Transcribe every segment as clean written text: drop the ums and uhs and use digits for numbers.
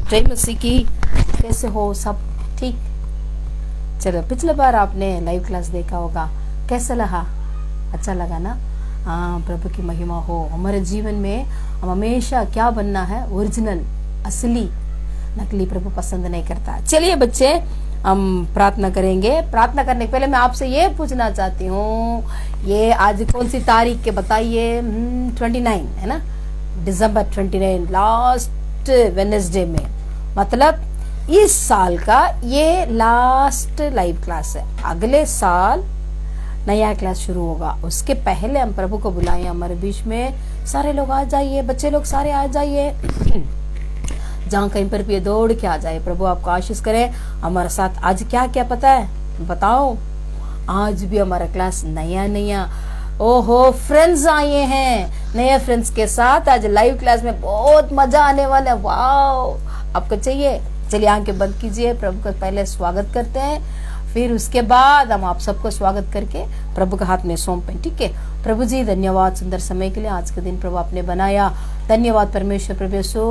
जय मसीह की। कैसे हो सब? ठीक। चलो, पिछले बार आपने लाइव क्लास देखा होगा, कैसा लगा? अच्छा लगा ना? हाँ, प्रभु की महिमा हो। हमारे जीवन में हम हमेशा क्या बनना है? ओरिजिनल, असली। नकली प्रभु पसंद नहीं करता। चलिए बच्चे, हम प्रार्थना करेंगे। प्रार्थना करने के पहले मैं आपसे ये पूछना चाहती हूँ, ये आज कौन सी तारीख के बताइए? 29 है ना, दिसंबर 29, लास्ट वेडनेसडे में, मतलब इस साल का ये लास्ट लाइव क्लास है। अगले साल नया क्लास शुरू होगा, उसके पहले हम प्रभु को बुलाएं हमारे बीच में। सारे लोग आ जाइए, बच्चे लोग सारे आ जाइए, जहाँ कहीं पर भी ये दौड़ के आ जाए। प्रभु आपको आशीष करे। हमारे साथ आज क्या क्या पता है बताओ? आज भी हमारा क्लास नया ओहो फ्रेंड्स आए हैं। नए फ्रेंड्स के साथ आज लाइव क्लास में बहुत मजा आने वाला है। वाह, आपको चाहिए? चलिए आंखें बंद कीजिए, प्रभु का पहले स्वागत करते हैं, फिर उसके बाद हम आप सबको स्वागत करके प्रभु के हाथ में सौंपें। ठीक है? प्रभु जी धन्यवाद सुंदर समय के लिए, आज के दिन प्रभु आपने बनाया। धन्यवाद परमेश्वर प्रभु यीशु,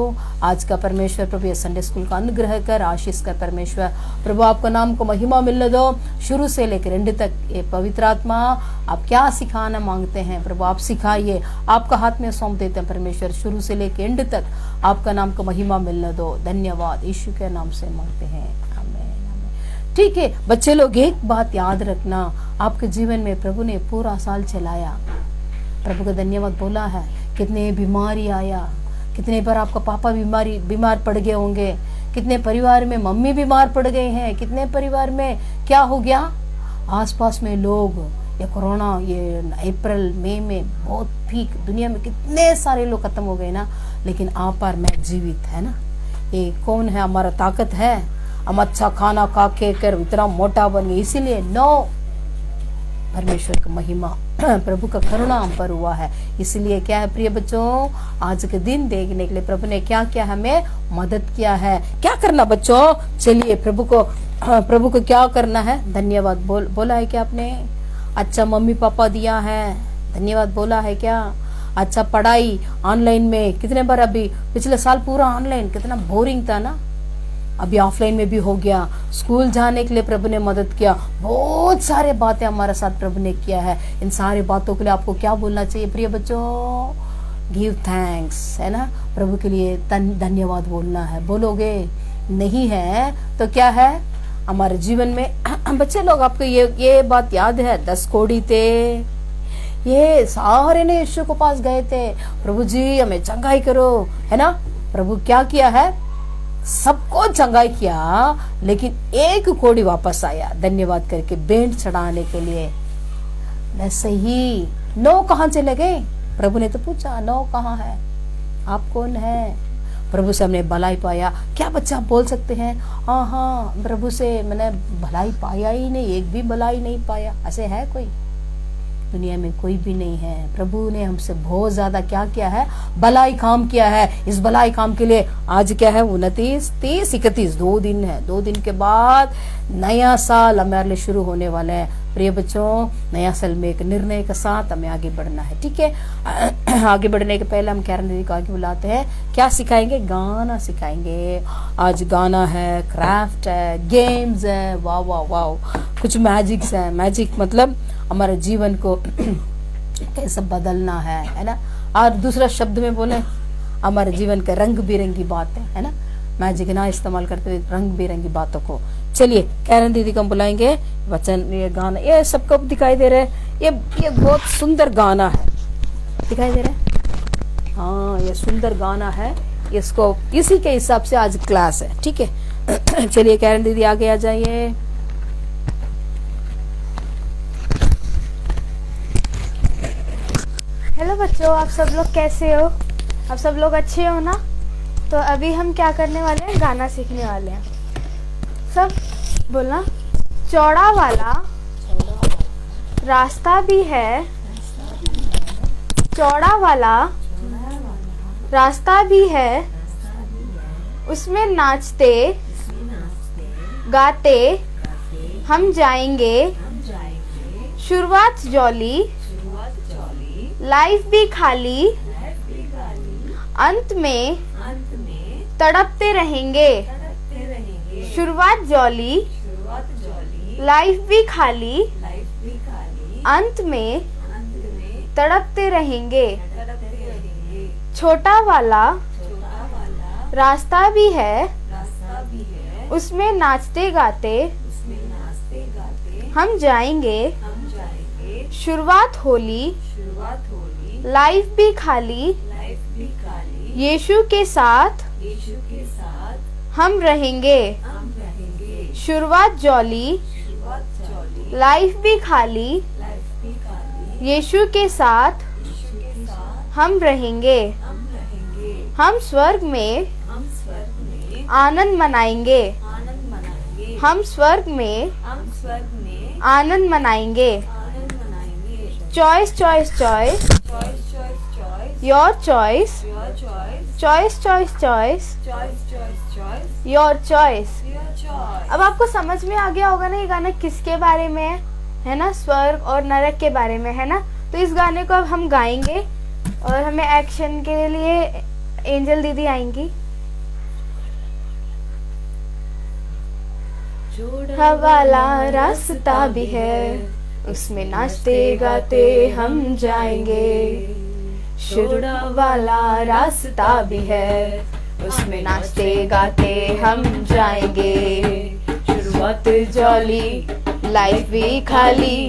आज का परमेश्वर प्रभु संडे स्कूल का अनुग्रह कर, आशीष कर परमेश्वर प्रभु। आपका नाम को महिमा मिलने दो, शुरू से लेकर एंड तक। ये पवित्र आत्मा आप क्या सिखाना मांगते हैं प्रभु, आप सिखाइए। आपका हाथ में सौंप देते हैं परमेश्वर, शुरू से लेकर एंड तक आपका नाम को महिमा मिलने दो। धन्यवाद, यीशु के नाम से मांगते हैं, आमीन। ठीक है बच्चे लोग, एक बात याद रखना, आपके जीवन में प्रभु ने पूरा साल चलाया। प्रभु का धन्यवाद बोला है। कितने बीमारी आया, कितने बार आपका पापा बीमार पड़ गए होंगे, कितने परिवार में मम्मी बीमार पड़ गए हैं, कितने परिवार में क्या हो गया, आसपास में लोग, ये कोरोना, ये अप्रैल मई में बहुत पीक, दुनिया में कितने सारे लोग खत्म हो गए ना, लेकिन आप और मैं जीवित है ना। ये कौन है? हमारा ताकत है। हम अच्छा खाना खा के कर इतना मोटा बन गए, इसीलिए नो, परमेश्वर की महिमा, प्रभु का करुणा हम पर हुआ है। इसलिए क्या है प्रिय बच्चों, आज के दिन देखने के लिए प्रभु ने क्या क्या हमें मदद किया है। क्या करना बच्चों? चलिए प्रभु को क्या करना है? धन्यवाद बोला है क्या आपने? अच्छा मम्मी पापा दिया है, धन्यवाद बोला है क्या? अच्छा पढ़ाई ऑनलाइन में कितने बार, अभी पिछले साल पूरा ऑनलाइन, कितना बोरिंग था ना, अभी ऑफलाइन में भी हो गया। स्कूल जाने के लिए प्रभु ने मदद किया। बहुत सारे बातें हमारे साथ प्रभु ने किया है। इन सारी बातों के लिए आपको क्या बोलना चाहिए प्रिय बच्चों? गिव थैंक्स, है ना। प्रभु के लिए धन्यवाद बोलना है। बोलोगे नहीं है तो क्या है हमारे जीवन में? बच्चे लोग, आपको ये बात याद है? 10 कोढ़ी थे, ये सारे ने यीशु के पास गए थे, प्रभु जी हमें चंगाई करो, है ना। प्रभु क्या किया है? सबको चंगाई किया, लेकिन एक कोढ़ी वापस आया धन्यवाद करके भेंट चढ़ाने के लिए। वैसे ही 9 कहाँ चले गए? प्रभु ने तो पूछा 9 कहाँ है, आप कौन है? प्रभु से हमने भलाई पाया। क्या बच्चा बोल सकते हैं? हाँ, प्रभु से मैंने भलाई पाया ही नहीं, एक भी भलाई नहीं पाया। ऐसे है कोई? दुनिया में कोई भी नहीं है। प्रभु ने हमसे बहुत ज्यादा क्या किया है? भलाई काम किया है। इस भलाई काम के लिए आज क्या है? 29, 30, 31 2 दिन है। 2 दिन के बाद नया साल हमारे लिए शुरू होने वाला है। प्रिय बच्चों, नया साल में एक निर्णय के साथ हमें आगे बढ़ना है। ठीक है? आगे बढ़ने के पहले हम कैरन दीदी को आगे बुलाते हैं। क्या सिखाएंगे? गाना सिखाएंगे। आज गाना है, क्राफ्ट है, गेम्स है, वाह वाह वाह, कुछ मैजिक्स है। मैजिक मतलब हमारे जीवन को कैसे बदलना है ना। और दूसरा शब्द में बोले, हमारे जीवन के रंग बिरंगी बातें, है ना। मैजिक ना इस्तेमाल करते हुए रंग बिरंगी बातों को। चलिए कैरन दीदी को हम बुलाएंगे। वचन, ये गाना, ये सबको दिखाई दे रहा है। ये बहुत सुंदर गाना है, दिखाई दे रहा है? हाँ, ये सुंदर गाना है। इसको इसी के हिसाब से आज क्लास है। ठीक है? चलिए कैरन दीदी आगे आ जाइए। हेलो बच्चों, आप सब लोग कैसे हो? आप सब लोग अच्छे हो ना? तो अभी हम क्या करने वाले हैं? गाना सीखने वाले हैं। सब बोलना, चौड़ा वाला रास्ता भी है, चौड़ा वाला रास्ता भी है, उसमें नाचते गाते हम जाएंगे, शुरुआत जॉली, लाइफ भी खाली, अंत में तड़पते रहेंगे, तड़पते रहेंगे, शुरुआत जॉली, शुरुआत जॉली, लाइफ भी खाली, लाइफ भी खाली, अंत में अंत में तड़पते रहेंगे, तड़पते रहेंगे, छोटा वाला छोटा वाला रास्ता भी है, रास्ता भी है, उसमें नाचते गाते उसमें नाचते गाते हम जाएंगे, हम जाएंगे, शुरुआत होली, शुरुआत होली, लाइफ भी खाली, लाइफ भी खाली, यीशु के साथ यीशु के साथ हम रहेंगे, हम रहेंगे, शुरुआत जॉली, शुरुआत जॉली, लाइफ भी खाली, लाइफ भी खाली, यीशु के साथ यीशु के साथ हम रहेंगे, हम रहेंगे, हम स्वर्ग में हम स्वर्ग में आनंद मनाएंगे, आनंद मनाएंगे, हम स्वर्ग में हम स्वर्ग में आनंद मनाएंगे, आनंद मनाएंगे, choice choice choice, choice choice choice, your choice, your choice, choice choice choice, choice choice choice, your choice. Your choice. अब आपको समझ में आ गया होगा ना ये गाना किसके बारे में है ना, स्वर्ग और नरक के बारे में है ना। तो इस गाने को अब हम गाएंगे और हमें एक्शन के लिए एंजल दीदी आएंगी। हवाला रास्ता भी है, उसमें नाचते गाते हम जाएंगे, शुरू वाला रास्ता भी है, उसमें नाचते गाते हम जाएंगे, शुरुआत जॉली, लाइफ भी खाली,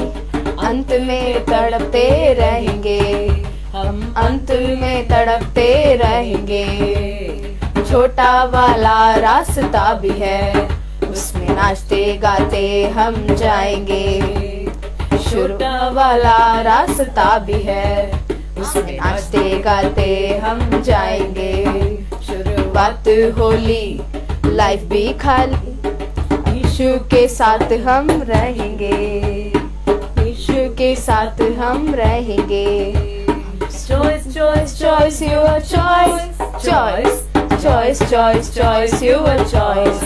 अंत में तड़पते रहेंगे, हम अंत में तड़पते रहेंगे, छोटा वाला रास्ता भी है, उसमें नाचते गाते हम जाएंगे, छोटा वाला रास्ता भी है, उसमें नाचते गाते हम जाएंगे, शुरुआत होली, लाइफ भी खाली, यीशु के साथ हम रहेंगे, यीशु के साथ हम रहेंगे, choice choice choice your choice, choice choice choice choice your choice,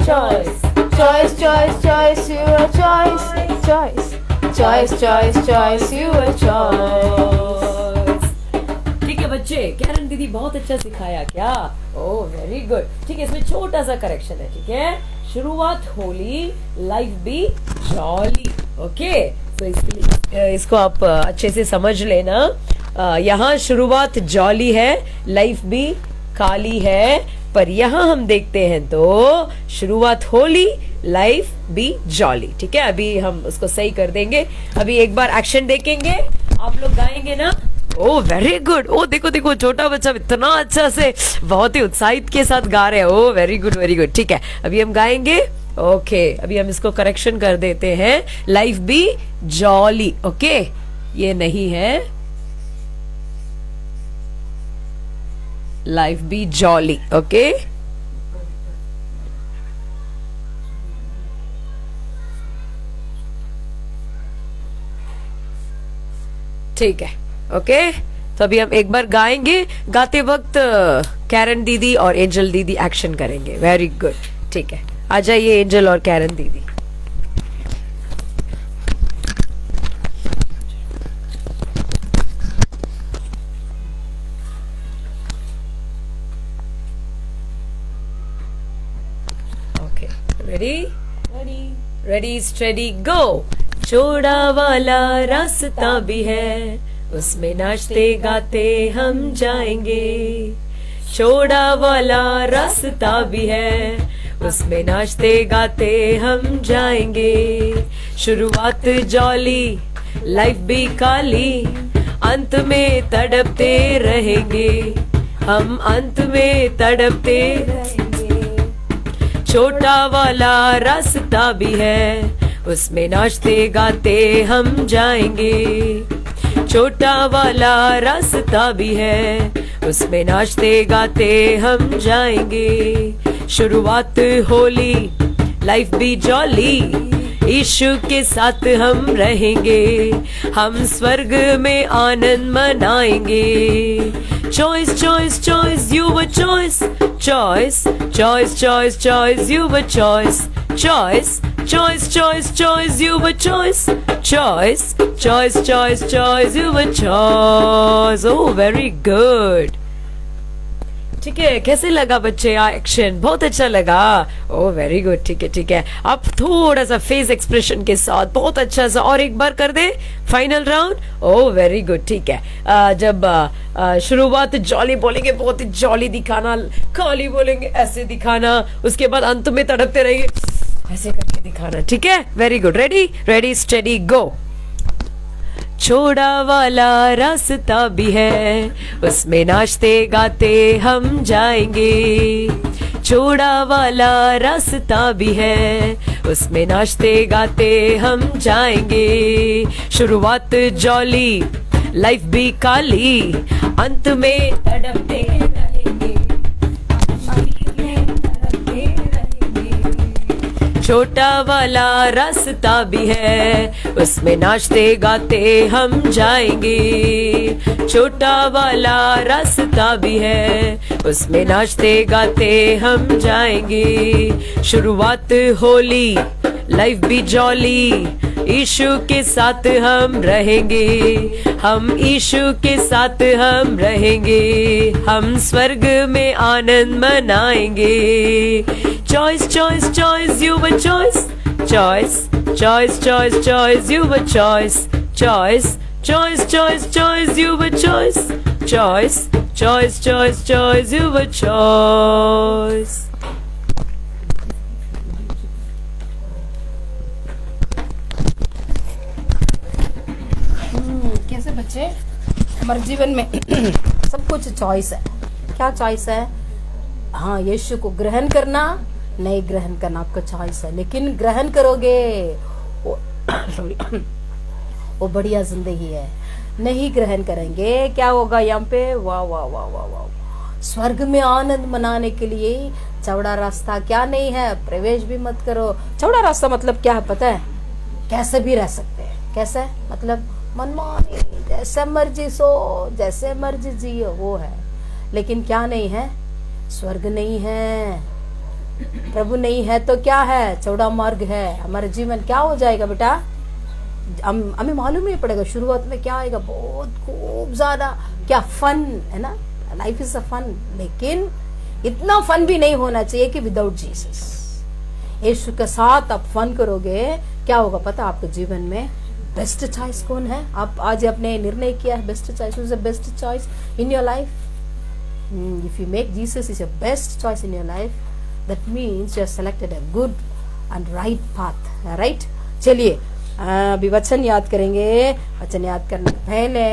choice choice choice choice your choice, choice choice choice choice your choice. ठीक है बच्चे, कैरन दीदी बहुत अच्छा सिखाया क्या? Oh very good. ठीक है, इसमें छोटा सा करेक्शन है। ठीक है, शुरुआत होली, लाइफ भी जॉली। ओके, तो इसके लिए इसको आप अच्छे से समझ लेना। यहाँ शुरुआत जॉली है, लाइफ भी खाली है, पर यहाँ हम देखते हैं तो शुरुआत होली, लाइफ भी जॉली। ठीक है, अभी हम उसको सही कर देंगे। अभी एक बार एक्शन देखेंगे, आप लोग गाएंगे ना? Oh very good. ओ देखो देखो, छोटा बच्चा इतना अच्छा से बहुत ही उत्साहित के साथ गा रहे हैं। Oh very good very good. ठीक है, अभी हम गाएंगे। ओके, अभी हम इसको करेक्शन कर देते हैं, लाइफ भी जॉली। ओके, ये नहीं है, लाइफ भी जॉली। ओके, ठीक है। ओके, तो अभी हम एक बार गाएंगे, गाते वक्त कैरन दीदी और एंजल दीदी एक्शन करेंगे। Very good. ठीक है, आ जाइए एंजल और कैरन दीदी। Okay, ready ready ready steady गो। चौड़ा वाला रास्ता भी है, उसमें नाचते गाते हम जाएंगे, चौड़ा वाला रास्ता भी है, उसमें नाचते गाते हम जाएंगे, शुरुआत जॉली, लाइफ भी काली, अंत में तड़पते रहेंगे, हम अंत में तड़पते रहेंगे, छोटा वाला रास्ता भी है, उसमें नाचते गाते हम जाएंगे, छोटा वाला रास्ता भी है, उसमें नाचते गाते हम जाएंगे, शुरुआत होली, लाइफ भी जॉली, यीशु के साथ हम रहेंगे, हम स्वर्ग में आनंद मनाएंगे, choice choice choice you were choice, choice choice choice choice you were choice, choice choice choice choice you were choice, choice choice choice choice you were choice. Oh very good. ठीक है, कैसे लगा बच्चे एक्शन? बहुत अच्छा लगा। ओ very good, ठीक है ठीक है। अब थोड़ा सा फेस एक्सप्रेशन के साथ बहुत अच्छा सा और एक बार कर दे फाइनल राउंड। ओ वेरी गुड, ठीक है। जब शुरुआत जॉली बोलेंगे, बहुत ही जॉली दिखाना, खाली बोलेंगे ऐसे दिखाना, उसके बाद अंत में तड़पते रहेंगे ऐसे करके दिखाना, ठीक है? Very good. Ready ready steady go. छोड़ा वाला रास्ता भी है, उसमें नाचते गाते हम जाएंगे। छोड़ा वाला रास्ता भी है, उसमें नाचते गाते हम जाएंगे। शुरुआत जॉली, लाइफ भी काली, अंत में तड़पते रहेंगे। छोटा वाला रास्ता भी है, उसमें नाचते गाते हम जाएंगे। छोटा वाला रास्ता भी है, उसमें नाचते गाते हम जाएंगे। शुरुआत होली, लाइफ भी जॉली, यीशु के साथ हम रहेंगे। हम यीशु के साथ हम रहेंगे। हम स्वर्ग में आनंद मनाएंगे। Choice, choice, choice, you were choice. Choice, choice, choice, choice, you were choice. Choice, choice, choice, choice, you were choice. Choice, choice, choice, choice, you were choice. कैसे बच्चे? हमारे जीवन में सब कुछ चॉइस है। क्या चॉइस है? हाँ, यीशु को ग्रहण करना, नहीं ग्रहण करना आपका चॉइस है, लेकिन ग्रहण करोगे वो वो बढ़िया जिंदगी है। नहीं ग्रहण करेंगे क्या होगा यहाँ पे? वाह वाह वाह वाह वाह। स्वर्ग में आनंद मनाने के लिए चौड़ा रास्ता क्या नहीं है? प्रवेश भी मत करो। चौड़ा रास्ता मतलब क्या है पता है? कैसे भी रह सकते हैं। कैसे? मतलब मनमानी, जैसे मर्जी सो, जैसे मर्जी जियो, वो है। लेकिन क्या नहीं है? स्वर्ग नहीं है, प्रभु नहीं है तो क्या है? चौड़ा मार्ग है। हमारा जीवन क्या हो जाएगा बेटा? हमें मालूम नहीं पड़ेगा शुरुआत में क्या आएगा। बहुत खूब ज्यादा क्या फन है ना, लाइफ इज अ फन, लेकिन इतना फन भी नहीं होना चाहिए कि विदाउट जीसस। यीशु के साथ आप फन करोगे, क्या होगा पता? आपके जीवन में बेस्ट चॉइस कौन है? आप आज अपने निर्णय किया है best choice, is the best choice in your life. If you make Jesus is your best choice in your life, that means you have selected a good and right path, right? चलिए अभी वचन याद करेंगे। वचन याद करने से पहले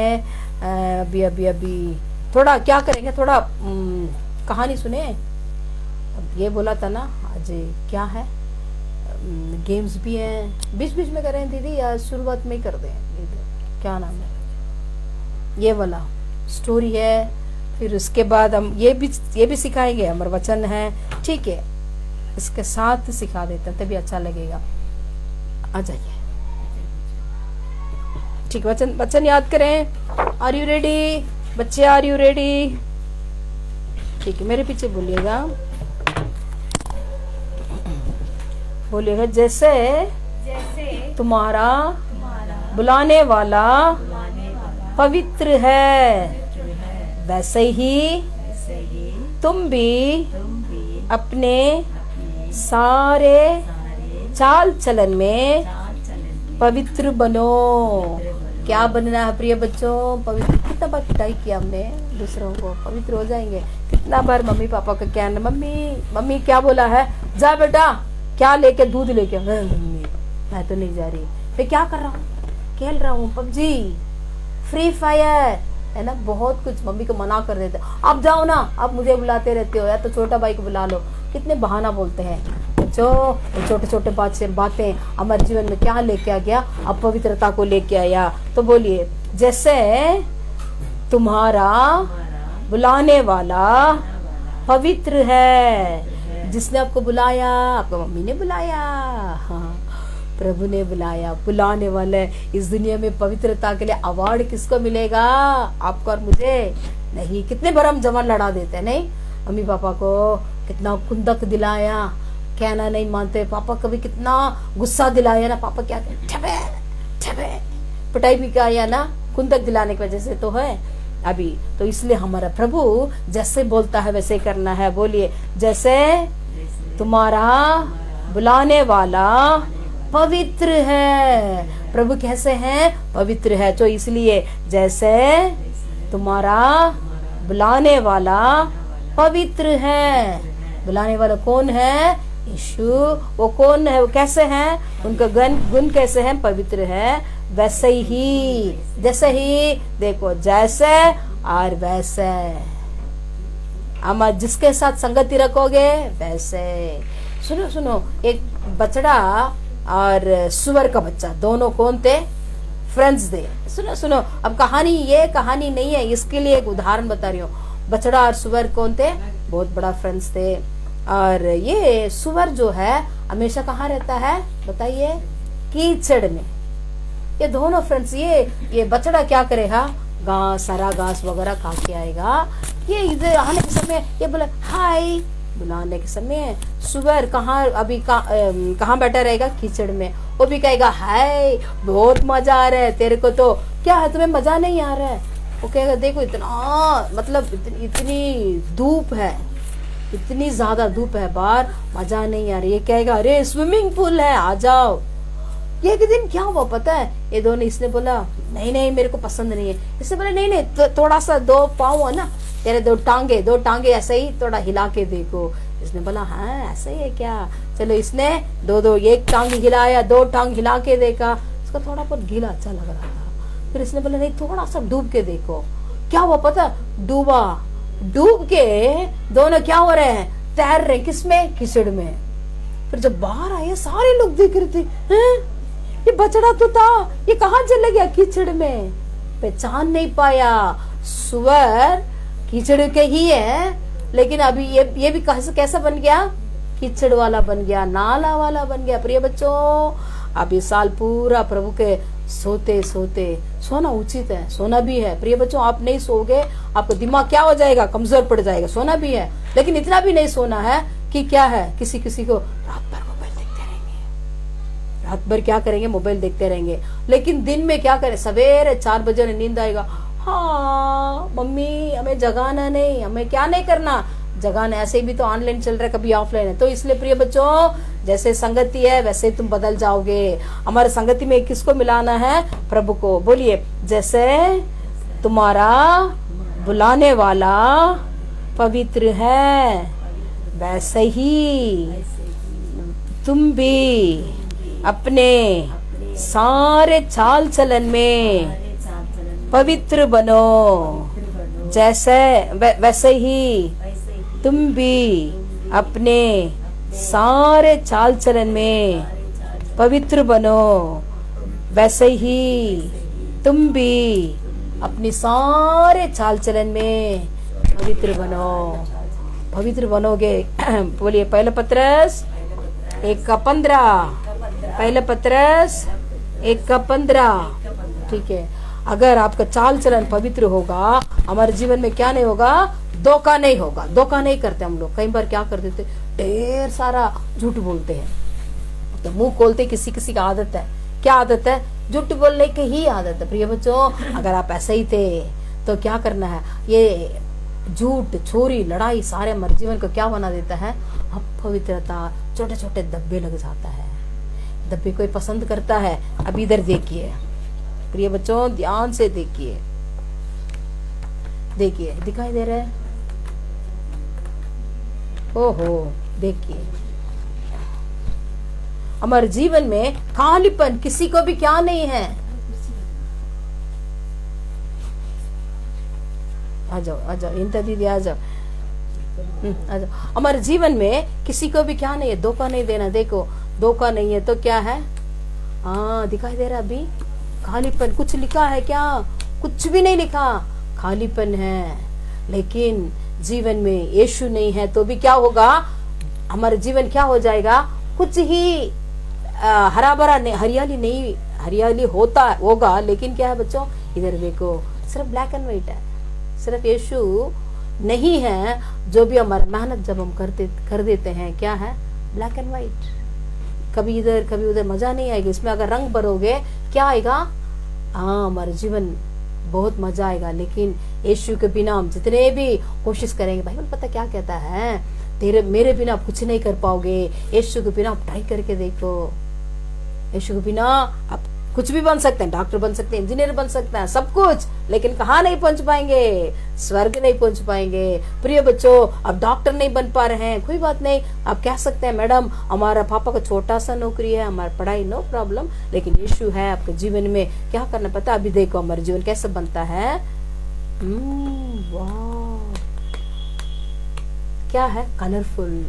अभी थोड़ा क्या करेंगे? थोड़ा कहानी सुने। अब ये बोला था ना आज क्या है, गेम्स भी हैं, बीच बीच में करें दीदी या शुरुआत में ही कर दें? क्या नाम है? ये वाला स्टोरी है, फिर उसके बाद हम ये भी सिखाएंगे। हमारा वचन है, ठीक है, इसके साथ सिखा देते हैं तभी अच्छा लगेगा। आ जाइए, ठीक। वचन याद करें। आर यू रेडी बच्चे? Are you ready? ठीक है, मेरे पीछे बोलिएगा, बोलिएगा। जैसे तुम्हारा बुलाने वाला पवित्र है, वैसे ही तुम भी अपने सारे चाल चलन में पवित्र बनो। क्या बनना है प्रिय बच्चों? पवित्र। कितना बार पिटाई किया हमने दूसरों को, पवित्र हो जाएंगे। कितना बार मम्मी पापा का क्या, मम्मी क्या बोला है? जा बेटा, क्या लेके? दूध लेके। मम्मी मैं तो नहीं जा रही। मैं क्या कर रहा हूँ? खेल रहा हूँ पबजी, फ्री फायर, है ना। बहुत कुछ मम्मी को मना कर देते, आप जाओ ना, आप मुझे बुलाते रहते हो, या तो छोटा भाई को बुला लो। कितने बहाना बोलते हैं जो छोटे छोटे बातें हमारे जीवन में क्या लेके आ गया? अपवित्रता को लेके आया। तो बोलिए, जैसे तुम्हारा बुलाने वाला पवित्र है। जिसने आपको बुलाया, आपको मम्मी ने बुलाया, हाँ, प्रभु ने बुलाया, बुलाने वाले। इस दुनिया में पवित्रता के लिए अवार्ड किसको मिलेगा? आपको और मुझे नहीं। कितने बार हम जवान लड़ा देते हैं, नहीं? मम्मी पापा को कितना कुंदक दिलाया, कहना नहीं मानते। पापा कभी कितना गुस्सा दिलाया ना, पापा क्या ठबे ठबे पिटाई भी किया ना, कुंदक दिलाने की वजह से तो है। अभी तो इसलिए हमारा प्रभु जैसे बोलता है वैसे करना है। बोलिए, जैसे तुम्हारा बुलाने वाला पवित्र है। प्रभु कैसे हैं? पवित्र है। तो इसलिए जैसे तुम्हारा बुलाने वाला पवित्र है। बुलाने वाला कौन है? यीशु। वो कौन है? वो कैसे हैं? उनका गुण कैसे हैं? पवित्र है। वैसे ही, जैसे ही, देखो जैसे और वैसे। अमा जिसके साथ संगति रखोगे वैसे। सुनो सुनो, एक बछड़ा और सुअर का बच्चा दोनों कौन थे? फ्रेंड्स थे। सुनो सुनो, अब कहानी, ये कहानी नहीं है, इसके लिए एक उदाहरण बता रही हूँ। बछड़ा और सुअर कौन थे? बहुत बड़ा फ्रेंड्स थे। और ये सुअर जो है हमेशा कहाँ रहता है? बताइए, कीचड़ में। ये दोनों फ्रेंड्स, ये बछड़ा क्या करेगा? घास, सारा घास वगैरह खा के आएगा। ये इधर आने के समय ये बोला हाय, बुलाने के समय सुअर कहाँ बैठा रहेगा? कीचड़ में। वो भी कहेगा हाय, बहुत मजा आ रहा है तेरे को, तो क्या है तुम्हें मजा नहीं आ रहा है? वो कहेगा देखो इतना, मतलब इतनी धूप है, इतनी ज्यादा धूप है बाहर, मजा नहीं आ रही। ये कहेगा अरे स्विमिंग पूल है, आ जाओ। ये एक दिन क्या हुआ पता है? ये दोनों, इसने बोला नहीं नहीं मेरे को पसंद नहीं है। इसने बोला नहीं नहीं, तो थोड़ा सा दो पाँव है ना तेरे, दो टांगे ऐसे ही थोड़ा हिला के देखो। इसने बोला हाँ ऐसे ही है क्या? चलो इसने एक टांग हिलाया, 2 टांग हिला के देखा, उसका थोड़ा बहुत गीला अच्छा लग रहा था। फिर इसने बोला नहीं थोड़ा सा डूब के देखो। क्या हुआ पता? डूब के दोनों क्या हो रहे हैं? तैर रहे। किसमें? कीचड़ में। फिर जब बाहर आए सारे लोग देख रहे थे, हैं? ये बछड़ा तो था, ये कहाँ चला गया? कीचड़ में। पहचान नहीं पाया। सुअर कीचड़ के ही है, लेकिन अभी ये भी कैसा बन गया? कीचड़ वाला बन गया, नाला वाला बन गया। प्रिय बच्चों, अब इस साल पूरा प्रभु के सोते सोना उचित है, सोना भी है। प्रिय बच्चों, आप नहीं सोओगे आपका दिमाग क्या हो जाएगा? कमजोर पड़ जाएगा। सोना भी है, लेकिन इतना भी नहीं सोना है कि क्या है, किसी को रात भर मोबाइल देखते रहेंगे। रात भर क्या करेंगे? मोबाइल देखते रहेंगे। लेकिन दिन में क्या करें? सवेरे 4 बजे नींद आएगा, हाँ मम्मी हमें जगाना नहीं, हमें क्या नहीं करना? जगाना। ऐसे भी तो ऑनलाइन चल रहा है, कभी ऑफलाइन है। तो इसलिए प्रिय बच्चों, जैसे संगति है वैसे तुम बदल जाओगे। हमारे संगति में किसको मिलाना है? प्रभु को। बोलिए, जैसे तुम्हारा बुलाने वाला पवित्र है वैसे ही तुम भी अपने सारे चाल चलन में पवित्र बनो। जैसे वैसे ही तुम भी अपने सारे चाल चलन में पवित्र बनो। वैसे ही तुम भी अपने सारे चाल चलन में पवित्र बनो। पवित्र बनोगे। बोलिए, पहला पत्रस 1:15। पहला पत्रस 1:15। ठीक है, अगर आपका चाल चलन पवित्र होगा, हमारे जीवन में क्या नहीं होगा? धोखा नहीं होगा। धोखा नहीं करते हम लोग। कई बार क्या कर देते? ढेर सारा झूठ बोलते हैं, तो मुंह खोलते। किसी का आदत है। क्या आदत है? झूठ बोलने की ही आदत है। प्रिय बच्चों, अगर आप ऐसे ही थे तो क्या करना है? ये झूठ, चोरी, लड़ाई सारे हमारे जीवन को क्या बना देता है? अपवित्रता, छोटे छोटे धब्बे लग जाता है। धब्बे कोई पसंद करता है? अब इधर देखिए प्रिय बच्चों, ध्यान से देखिए, दिखाई दे रहा है? ओहो, देखिए, हमारे जीवन में खालीपन किसी को भी क्या नहीं है? आ जाओ इंता दीदी, आ जाओ। हमारे जीवन में किसी को भी क्या नहीं है? धोखा नहीं देना। देखो, धोखा नहीं है तो क्या है? हाँ, दिखाई दे रहा अभी? खालीपन। कुछ लिखा है क्या? कुछ भी नहीं लिखा। खालीपन है। लेकिन जीवन में यीशु नहीं है तो भी क्या होगा? हमारा जीवन क्या हो जाएगा? कुछ ही हरा भरा नहीं, हरियाली नहीं, हरियाली होगा, लेकिन क्या है बच्चों? इधर देखो, सिर्फ ब्लैक एंड व्हाइट है। सिर्फ यीशु नहीं है। जो भी हमारी मेहनत जब हम कर देते हैं, क्या है? Black and white. कभी इधर कभी उधर, मजा नहीं आएगा। इसमें अगर रंग भरोगे क्या आएगा? हाँ, हमारा जीवन बहुत मजा आएगा। लेकिन यीशु के बिना हम जितने भी कोशिश करेंगे, बाइबल पता क्या कहता है, तेरे मेरे बिना आप कुछ नहीं कर पाओगे। यीशु के बिना आप ट्राई करके देखो। यीशु के बिना आप कुछ भी बन सकते हैं, डॉक्टर बन सकते हैं, इंजीनियर बन सकते हैं, सब कुछ, लेकिन कहाँ नहीं पहुंच पाएंगे, स्वर्ग नहीं पहुंच पाएंगे। प्रिय बच्चों, अब डॉक्टर नहीं बन पा रहे हैं, कोई बात नहीं, आप कह सकते हैं मैडम हमारा पापा का छोटा सा नौकरी है, हमारी पढ़ाई नो प्रॉब्लम, लेकिन यीशु है आपके जीवन में, क्या करना पता। अभी देखो हमारा जीवन कैसे बनता है। वाह, क्या है, कलरफुल,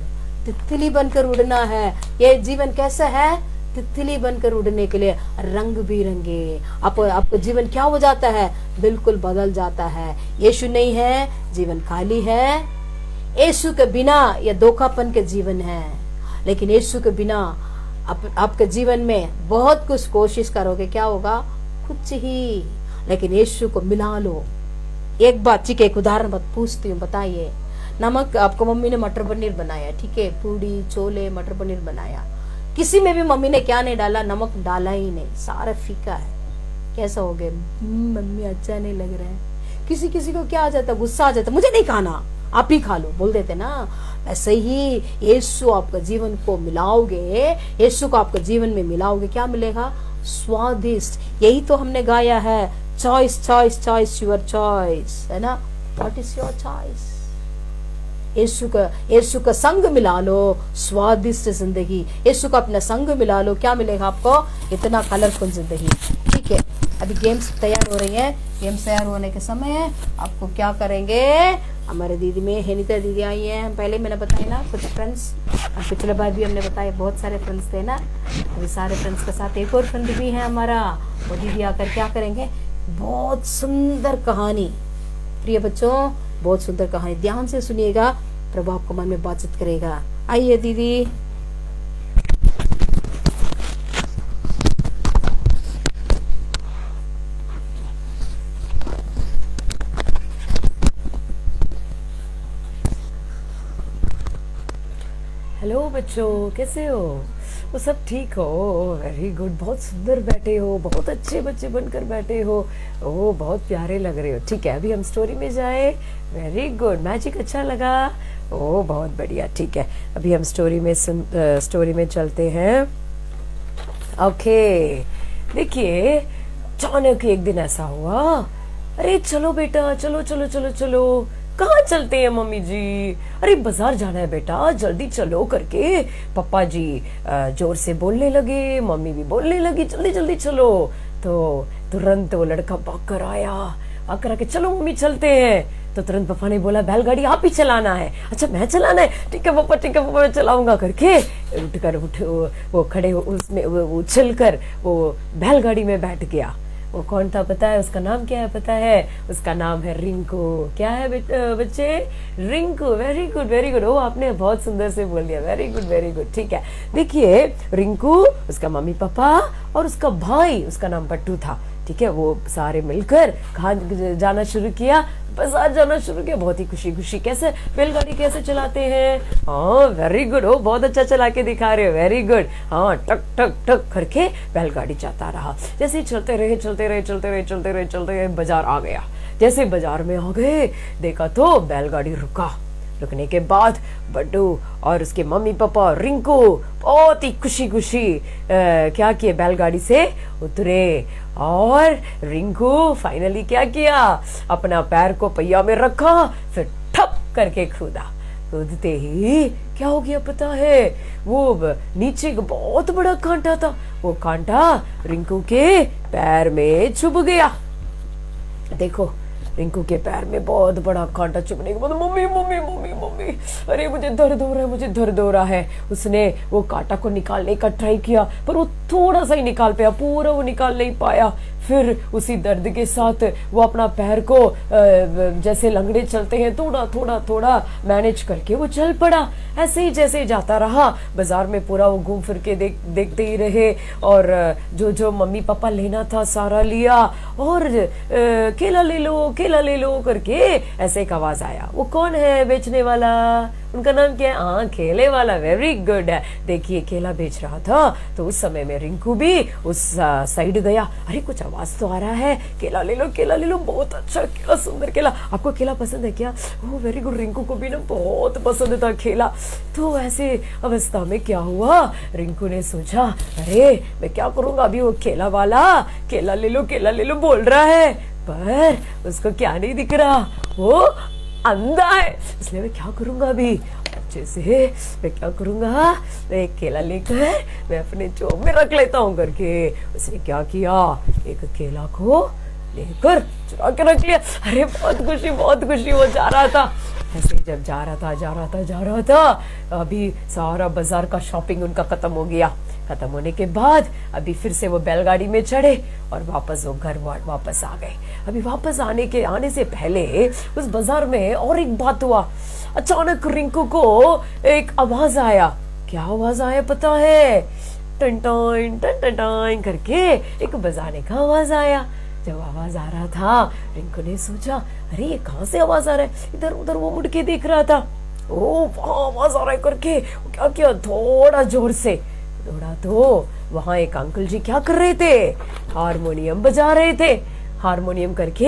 तितली बनकर उड़ना है। ये जीवन कैसा है, तितली बनकर उड़ने के लिए रंग बिरंगे। आपका जीवन क्या हो जाता है, बिल्कुल बदल जाता है। यीशु नहीं है, जीवन खाली है। यीशु के बिना यह धोखापन के जीवन है। लेकिन यीशु के बिना आपके जीवन में बहुत कुछ कोशिश करोगे, क्या होगा, कुछ ही। लेकिन यीशु को मिला लो। एक बात, ठीक है, एक उदाहरण पूछती हूँ, बताइए। नमक, आपको मम्मी ने मटर पनीर बनाया, ठीक है, पूड़ी छोले मटर पनीर बनाया, किसी में भी मम्मी ने क्या नहीं डाला, नमक डाला ही नहीं, सारा फीका है, कैसा हो गया, मम्मी अच्छा नहीं लग रहा है। किसी किसी को क्या आ जाता, गुस्सा आ जाता, मुझे नहीं खाना, आप ही खा लो, बोल देते ना। ऐसे ही यीशु आपका जीवन को मिलाओगे, यीशु को आपके जीवन में मिलाओगे, क्या मिलेगा, स्वादिष्ट। यही तो हमने गाया है, choice choice choice your choice, है ना, व्हाट इज योर चॉइस। यीशु का संग मिला लो, स्वादिष्ट जिंदगी। यीशु का अपना संग मिला लो, क्या मिलेगा आपको, इतना कलरफुल जिंदगी। ठीक है, अभी गेम्स तैयार हो रही है। गेम्स तैयार होने के समय आपको क्या करेंगे, हमारे दीदी में हेनिता दीदी आई है, पहले मैंने बताया ना कुछ फ्रेंड्स, पिछले बार भी हमने बताया बहुत सारे फ्रेंड्स थे ना, अभी सारे फ्रेंड्स के साथ एक और फ्रेंड भी है हमारा, वो दीदी आकर क्या करेंगे, बहुत सुंदर कहानी। प्रिय बच्चों, बहुत सुंदर कहानी, ध्यान से सुनिएगा, प्रभु आपको मन में बातचीत करेगा। आइए दीदी। हेलो बच्चों, कैसे हो, वो सब ठीक हो, वेरी गुड, बहुत सुंदर बैठे हो, बहुत अच्छे बच्चे बनकर बैठे हो, ओ बहुत प्यारे लग रहे हो। ठीक है, अभी हम स्टोरी में जाए, वेरी गुड, मैजिक अच्छा लगा, ओ बहुत बढ़िया। ठीक है, अभी हम स्टोरी में चलते हैं। ओके, देखिए, अचानक एक दिन ऐसा हुआ, अरे चलो बेटा, चलो चलो चलो चलो, कहाँ चलते हैं मम्मी जी, अरे बाजार जाना है बेटा, जल्दी चलो करके पापा जी जोर से बोलने लगे, मम्मी भी बोलने लगी, जल्दी जल्दी चलो। तो तुरंत वो लड़का भाग कर आया, आकर आके चलो मम्मी चलते हैं। तो तुरंत पापा ने बोला बैलगाड़ी आप ही चलाना है। अच्छा मैं चलाना है, ठीक है पापा, ठीक है पापा, मैं चलाऊंगा करके वो खड़े उसमें उछल कर वो बैलगाड़ी में बैठ गया। वो कौन था पता है, उसका नाम क्या है पता है, उसका नाम है रिंकू। क्या है बच्चे, Rinku, very good very good, ओ आपने बहुत सुंदर से बोल दिया, वेरी गुड वेरी गुड। ठीक है, देखिए रिंकू, उसका मम्मी पापा और उसका भाई, उसका नाम पट्टू था। ठीक है, वो सारे मिलकर कहाँ जाना शुरू किया, बाजार जाना शुरू किया, बहुत ही खुशी खुशी। कैसे बैलगाड़ी कैसे चलाते हैं, हाँ वेरी गुड, हो बहुत अच्छा चला के दिखा रहे हो, वेरी गुड। हाँ, टक टक टक करके बैलगाड़ी जाता रहा, जैसे ही चलते रहे चलते रहे चलते रहे चलते रहे चलते रहे, बाजार आ गया। जैसे बाजार में आ गए, देखा तो बैलगाड़ी रुका। रुकने के बाद बड्डू और उसके मम्मी पापा और रिंकू बहुत ही खुशी खुशी क्या किए, बैलगाड़ी से उतरे। और रिंकू फाइनली क्या किया, अपना पैर को पहिया में रखा, फिर ठप करके कूदा। कूदते ही क्या हो गया पता है, वो नीचे बहुत बड़ा कांटा था, वो कांटा रिंकू के पैर में चुभ गया। देखो रिंकू के पैर में बहुत बड़ा कांटा चुभने के बाद मम्मी मम्मी मम्मी मम्मी, अरे मुझे दर्द हो रहा है, मुझे दर्द हो रहा है। उसने वो कांटा को निकालने का ट्राई किया, पर वो थोड़ा सा ही निकाल पाया, पूरा वो निकाल नहीं पाया। फिर उसी दर्द के साथ वो अपना पैर को जैसे लंगड़े चलते हैं, थोड़ा थोड़ा थोड़ा मैनेज करके वो चल पड़ा। ऐसे ही जैसे जाता रहा, बाजार में पूरा वो घूम फिर के देखते ही रहे, और जो जो मम्मी पापा लेना था सारा लिया, और केला ले लो करके ऐसे एक आवाज आया। वो कौन है बेचने वाला, उनका नाम क्या है? हाँ, केले वाला। वेरी गुड है। देखिए केला बेच रहा था तो उस समय में रिंकू भी उस साइड गया। अरे कुछ आवाज तो आ रहा है, केला ले लो, केला ले लो, बहुत अच्छा केला, सुंदर केला। आपको केला पसंद है क्या? ओह वेरी गुड, रिंकू को भी ना बहुत पसंद था केला। तो ऐसे अवस्था में क्या हुआ, रिंकू ने सोचा अरे मैं क्या करूंगा, अभी वो केला वाला केला ले लो, केला ले लो बोल रहा है, पर उसको क्या नहीं दिख रहा, वो अंधा है। इसलिए मैं क्या करूंगा, अभी अच्छे से मैं क्या करूंगा, मैं एक केला लेकर मैं अपने चोप में रख लेता हूँ करके उसने क्या किया, एक केला को लेकर चुरा के रख लिया। अरे बहुत खुशी, बहुत खुशी। वो जा रहा था, ऐसे ही जब जा रहा था अभी सारा बाजार का शॉपिंग उनका खत्म हो गया। खत्म होने के बाद अभी फिर से वो बैलगाड़ी में चढ़े और वापस वो घर वापस आ गए। अभी वापस आने से पहले उस बाजार में और एक बात हुआ। अचानक रिंकू को एक आवाज आया। क्या आवाज आया पता है? टन टन टन टन टन करके एक बजाने का आवाज आया। जब आवाज आ रहा था रिंकू ने सोचा अरे ये कहाँ से आवाज आ रहा है। इधर उधर वो मुड़ के देख रहा था। ओ वहां आवाज आ रहा है करके क्या किया, थोड़ा जोर से दौड़ा तो वहां एक अंकल जी क्या कर रहे थे, हारमोनियम बजा रहे थे। हारमोनियम करके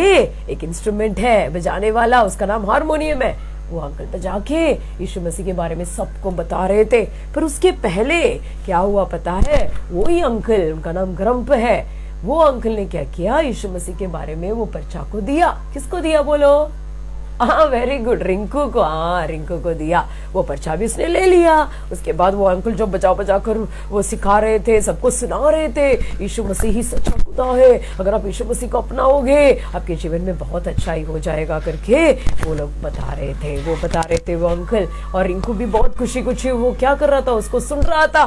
एक इंस्ट्रूमेंट है बजाने वाला, उसका नाम हारमोनियम है। वो अंकल बजा के यीशु मसीह के बारे में सबको बता रहे थे। पर उसके पहले क्या हुआ पता है, वही अंकल, उनका नाम ग्रम्प है, वो अंकल ने क्या किया, यीशु मसीह के बारे में वो पर्चा को दिया। किसको दिया बोलो? हाँ वेरी गुड, रिंकू को। हाँ रिंकू को दिया। वो पर्चा भी उसने ले लिया। उसके बाद वो अंकल जो बजा कर वो सिखा रहे थे, सबको सुना रहे थे, यीशु मसीह ही सच्चा खुदा है, अगर आप यीशु मसीह को अपनाओगे आपके जीवन में बहुत अच्छाई हो जाएगा करके वो लोग बता रहे थे वो अंकल। और रिंकू भी बहुत खुशी वो क्या कर रहा था, उसको सुन रहा था।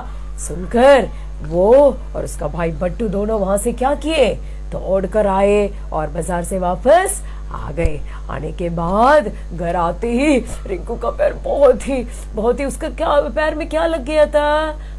सुनकर वो और उसका भाई बट्टू दोनों वहां से क्या किए, दौड़ कर आए और बाजार से वापस आ गए। आने के बाद घर आते ही रिंकू का पैर बहुत ही उसका क्या पैर में क्या लग गया था,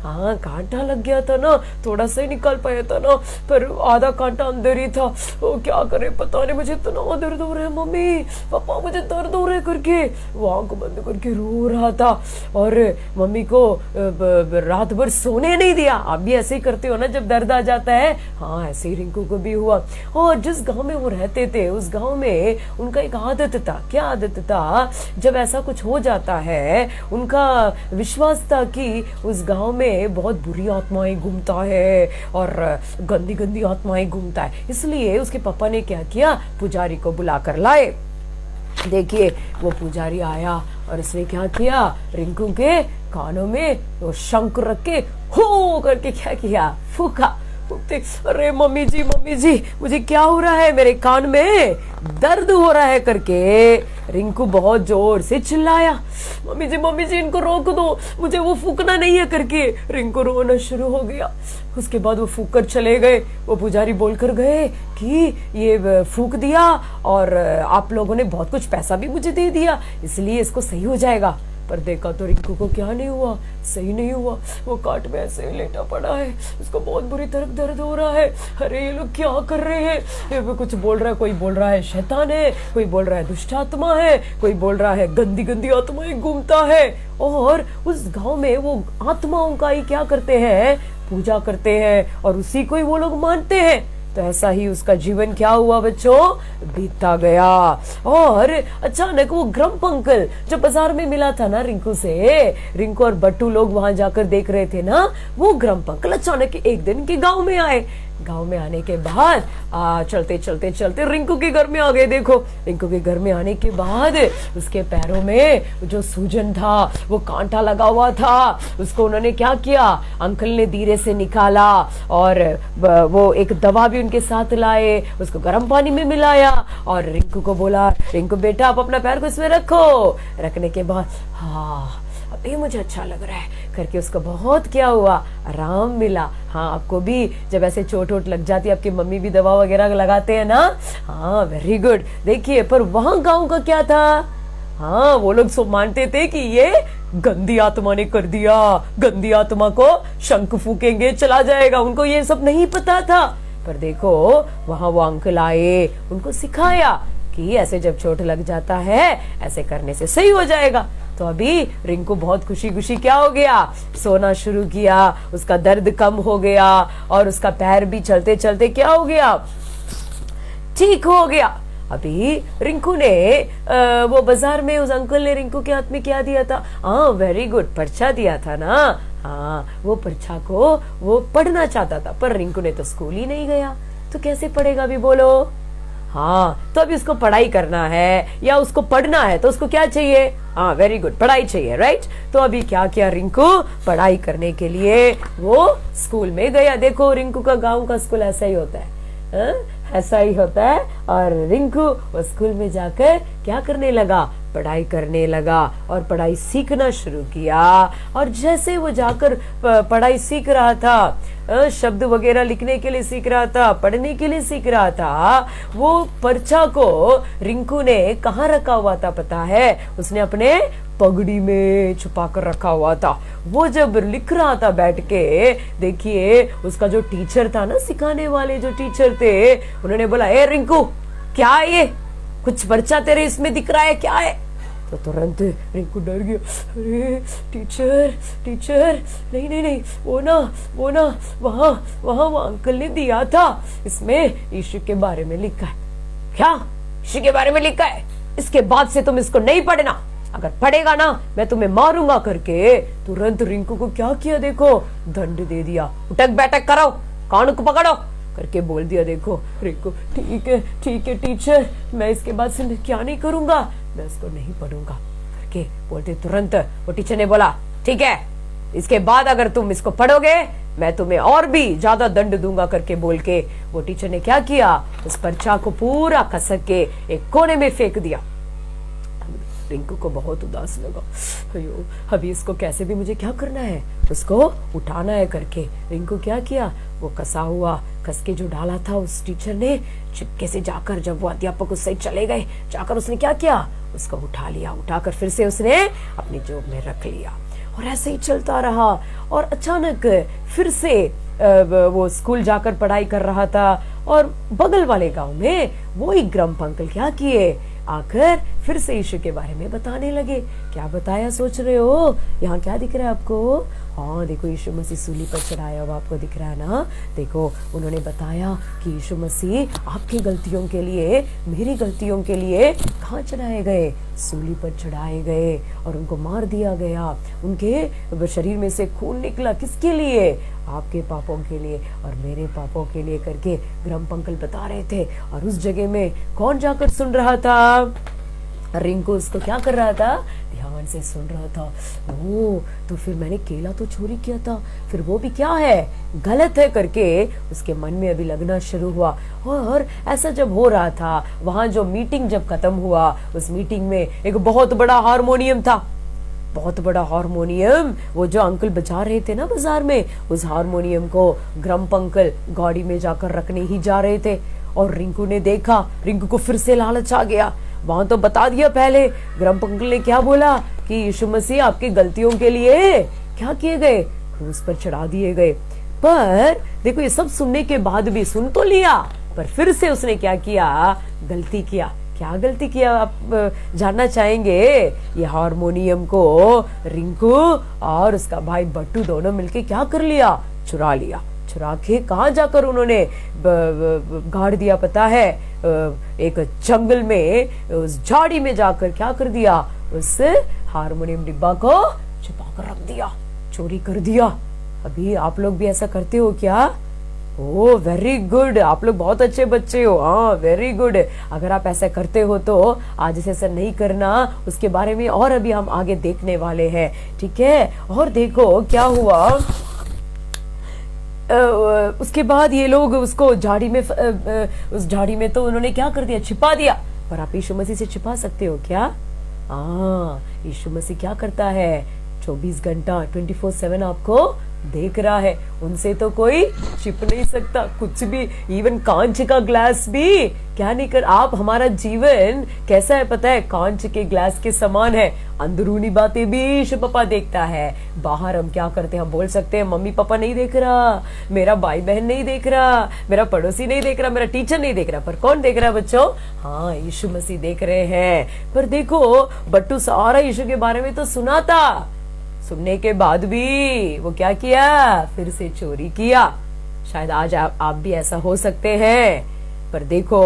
हाँ कांटा लग गया था ना, थोड़ा सा ही निकल पाया था ना, पर आधा कांटा अंदर ही था। वो क्या करे पता नहीं, मुझे इतना दर्द हो रहा है मम्मी पापा, मुझे दर्द हो रहा है करके वो आंख बंद करके रो रहा था। और मम्मी को रात भर सोने नहीं दिया। आप भी ऐसे ही करते हो ना जब दर्द आ जाता है? हाँ ऐसे ही रिंकू को भी हुआ। और जिस गांव में वो रहते थे उस गांव में उनका एक आदत था। क्या आदत था, जब ऐसा कुछ हो जाता है उनका विश्वास था कि उस गांव में बहुत बुरी आत्माएं घूमता है और गंदी गंदी आत्माएं घूमता है। इसलिए उसके पापा ने क्या किया, पुजारी को बुला कर लाए। देखिए वो पुजारी आया और उसने क्या किया, रिंकू के कानों में वो शंख रख के हो करके क्या किया, फूका। अरे मम्मी जी मुझे क्या हो रहा है, मेरे कान में दर्द हो रहा है करके रिंकू बहुत जोर से चिल्लाया। मम्मी जी इनको रोक दो, मुझे वो फूकना नहीं है करके रिंकू रोना शुरू हो गया। उसके बाद वो फूक कर चले गए। वो पुजारी बोलकर गए कि ये फूक दिया और आप लोगों ने बहुत कुछ पैसा भी मुझे दे दिया, इसलिए इसको सही हो जाएगा। पर देखा तो रिंकू को क्या नहीं हुआ, सही नहीं हुआ। वो काट में ऐसे लेटा पड़ा है, उसको बहुत बुरी तरह दर्द हो रहा है। अरे ये लोग क्या कर रहे हैं, ये कुछ बोल रहा है, कोई बोल रहा है शैतान है, कोई बोल रहा है दुष्ट आत्मा है, कोई बोल रहा है गंदी गंदी आत्माएं घूमता है। और उस गांव में वो आत्माओं का ही क्या करते हैं, पूजा करते हैं और उसी को ही वो लोग मानते हैं। तो ऐसा ही उसका जीवन क्या हुआ बच्चों, बीतता गया। और अचानक वो ग्रम्प अंकल जो बाजार में मिला था ना रिंकू से, रिंकू और बट्टू लोग वहां जाकर देख रहे थे ना, वो ग्रम्प अंकल अचानक एक दिन के गांव में आए। गांव में आने के बाद चलते रिंकू के घर में आ गए। देखो रिंकू के घर में आने के बाद उसके पैरों में जो सूजन था, वो कांटा लगा हुआ था, उसको उन्होंने क्या किया, अंकल ने धीरे से निकाला और वो एक दवा भी उनके साथ लाए, उसको गर्म पानी में मिलाया और रिंकू को बोला, रिंकू बेटा आप अपना पैर को इसमें रखो। रखने के बाद हाँ अब ये मुझे अच्छा लग रहा है करके उसको बहुत क्या हुआ, आराम मिला। हाँ आपको भी जब ऐसे चोट वोट लग जाती है, आपकी मम्मी भी दवा वगैरह लगाते हैं ना? हाँ वेरी गुड। देखिए पर वहां गांव का क्या था, हाँ वो लोग सब मानते थे कि ये गंदी आत्मा ने कर दिया, गंदी आत्मा को शंख फूकेंगे चला जाएगा। उनको ये सब नहीं पता था। पर देखो वहां वो अंकल आए, उनको सिखाया कि ऐसे जब चोट लग जाता है ऐसे करने से सही हो जाएगा। तो अभी रिंकू बहुत खुशी खुशी क्या हो गया, सोना शुरू किया, उसका दर्द कम हो गया और उसका पैर भी चलते चलते क्या हो गया, ठीक हो गया। अभी रिंकू ने वो बाजार में उस अंकल ने रिंकू के हाथ में क्या दिया था, हाँ वेरी गुड, पर्चा दिया था ना। हाँ, वो पर्चा को वो पढ़ना चाहता था, पर रिंकू ने तो स्कूल ही नहीं गया, तो कैसे पढ़ेगा अभी बोलो। हाँ, तो अभी उसको पढ़ाई करना है या उसको पढ़ना है, तो उसको क्या चाहिए, हाँ वेरी गुड, पढ़ाई चाहिए, राइट। तो अभी क्या किया रिंकू, पढ़ाई करने के लिए वो स्कूल में गया। देखो रिंकू का गांव का स्कूल ऐसा ही होता है, ऐसा ही होता है। और रिंकू वो स्कूल में जाकर क्या करने लगा, पढ़ाई करने लगा और पढ़ाई सीखना शुरू किया। और जैसे वो जाकर पढ़ाई सीख रहा था, शब्द वगैरह लिखने के लिए सीख रहा था, पढ़ने के लिए सीख रहा था, वो पर्चा को रिंकू ने कहाँ रखा हुआ था पता है, उसने अपने पगड़ी में छुपा कर रखा हुआ था। वो जब लिख रहा था बैठ के, देखिए उसका जो टीचर था ना, सिखाने वाले जो टीचर थे, उन्होंने बोला, ए रिंकू क्या है ये, कुछ पर्चा तेरे इसमें दिख रहा है, क्या है। तो तुरंत रिंकू डर गया, अरे टीचर टीचर, नहीं नहीं नहीं, वो ना वहाँ वो अंकल ने दिया था, इसमें यीशु के बारे में लिखा है। क्या यीशु के बारे में लिखा है, इसके बाद से तुम इसको नहीं पढ़ना, अगर पढ़ेगा ना मैं तुम्हें मारूंगा करके तुरंत रिंकू को क्या किया, देखो दंड दे दिया, उठक बैठक करो, कान को पकड़ो करके बोल दिया। देखो रिंकू, ठीक है टीचर, मैं इसके बाद से क्या नहीं करूंगा, मैं इसको नहीं पढ़ूंगा करके बोलते तुरंत वो टीचर ने बोला, ठीक है इसके बाद अगर तुम इसको पढ़ोगे मैं तुम्हें और भी ज्यादा दंड दूंगा करके बोल के वो टीचर ने क्या किया, उस पर्चा को पूरा खसक के एक कोने में फेंक दिया। रिंकू को बहुत उदास लगा, अयो अभी इसको कैसे भी मुझे क्या करना है, उसको उठाना है करके रिंकू क्या किया, वो कस के जो डाला था उस टीचर ने चिपके से जाकर, जब वो अध्यापक उससे चले गए, जाकर उसने क्या किया, उसको उठा लिया, उठाकर फिर से उसने अपनी जेब में रख लिया। और ऐसे ही चलता रहा और अचानक फिर से वो स्कूल जाकर पढ़ाई कर रहा था और बगल वाले गांव में वो ही ग्रम्प अंकल क्या किए, आकर फिर से यीशु के बारे में बताने लगे। क्या बताया सोच रहे हो, यहाँ क्या दिख रहा है आपको, हाँ देखो यीशु मसीह सूली पर चढ़ाया हुआ आपको दिख रहा है ना। देखो उन्होंने बताया कि यीशु मसीह आपकी गलतियों के लिए, मेरी गलतियों के लिए कहाँ चढ़ाए गए, सूली पर चढ़ाए गए और उनको मार दिया गया। उनके शरीर में से खून निकला, किसके लिए, आपके पापों के लिए और मेरे पापों के लिए करके ग्रम्प अंकल बता रहे थे। और उस जगह में कौन जाकर सुन रहा था, रिंकू उसको क्या कर रहा था, ध्यान से सुन रहा था। ओ तो फिर मैंने केला तो चोरी किया था, फिर वो भी क्या है, गलत है करके उसके मन में अभी लगना शुरू हुआ। और ऐसा जब हो रहा था, वहां जो मीटिंग जब खत्म हुआ, उस मीटिंग में एक बहुत बड़ा हारमोनियम था, बहुत बड़ा हारमोनियम, वो जो अंकल बजा रहे थे ना बाजार में, उस हारमोनियम को ग्रम्प अंकल गाड़ी में जाकर रखने ही जा रहे थे। और रिंकू ने देखा, रिंकू को फिर से लालच आ गया। वहां तो बता दिया पहले, ग्रम्प अंकल ने क्या बोला कि यीशु मसीह आपकी गलतियों के लिए क्या किए गए, क्रूस पर चढ़ा दिए गए। पर देखो ये सब सुनने के बाद भी, सुन तो लिया, पर फिर से उसने क्या किया, गलती किया। क्या गलती किया आप जानना चाहेंगे। ये हारमोनियम को रिंकू और उसका भाई बट्टू दोनों मिलके क्या कर लिया, चुरा लिया। चुरा के कहाँ जाकर उन्होंने गाड़ दिया पता है, एक जंगल में, उस झाड़ी में जाकर क्या कर दिया, उस हारमोनियम डिब्बा को छुपा कर रख दिया, चोरी कर दिया। अभी आप लोग भी ऐसा करते हो क्या? ओह वेरी गुड, आप लोग बहुत अच्छे बच्चे हो, हाँ वेरी गुड। अगर आप ऐसा करते हो तो आज से ऐसा नहीं करना, उसके बारे में और अभी हम आगे देखने वाले हैं, ठीक है। और देखो क्या हुआ, उसके बाद ये लोग उसको झाड़ी में, उस झाड़ी में तो उन्होंने क्या कर दिया, छिपा दिया। पर आप यीशु मसीह से छिपा सकते हो क्या? हाँ, यीशु मसीह क्या करता है, 24 घंटा 24/7 आपको देख रहा है। उनसे तो कोई छिप नहीं सकता कुछ भी, इवन कांच का ग्लास भी क्या नहीं कर। आप हमारा जीवन कैसा है पता है, कांच के ग्लास के समान है। अंदरूनी बातें भी ईशु पापा देखता है। बाहर हम क्या करते हैं, हम बोल सकते हैं मम्मी पापा नहीं देख रहा, मेरा भाई बहन नहीं देख रहा, मेरा पड़ोसी नहीं देख रहा, मेरा टीचर नहीं देख रहा, पर कौन देख रहा है बच्चों? हाँ, यीशु मसीह देख रहे हैं। पर देखो बट्टू सारा यीशु के बारे में तो सुना था, सुनने के बाद भी वो क्या किया, फिर से चोरी किया। शायद आज आप भी ऐसा हो सकते हैं। पर देखो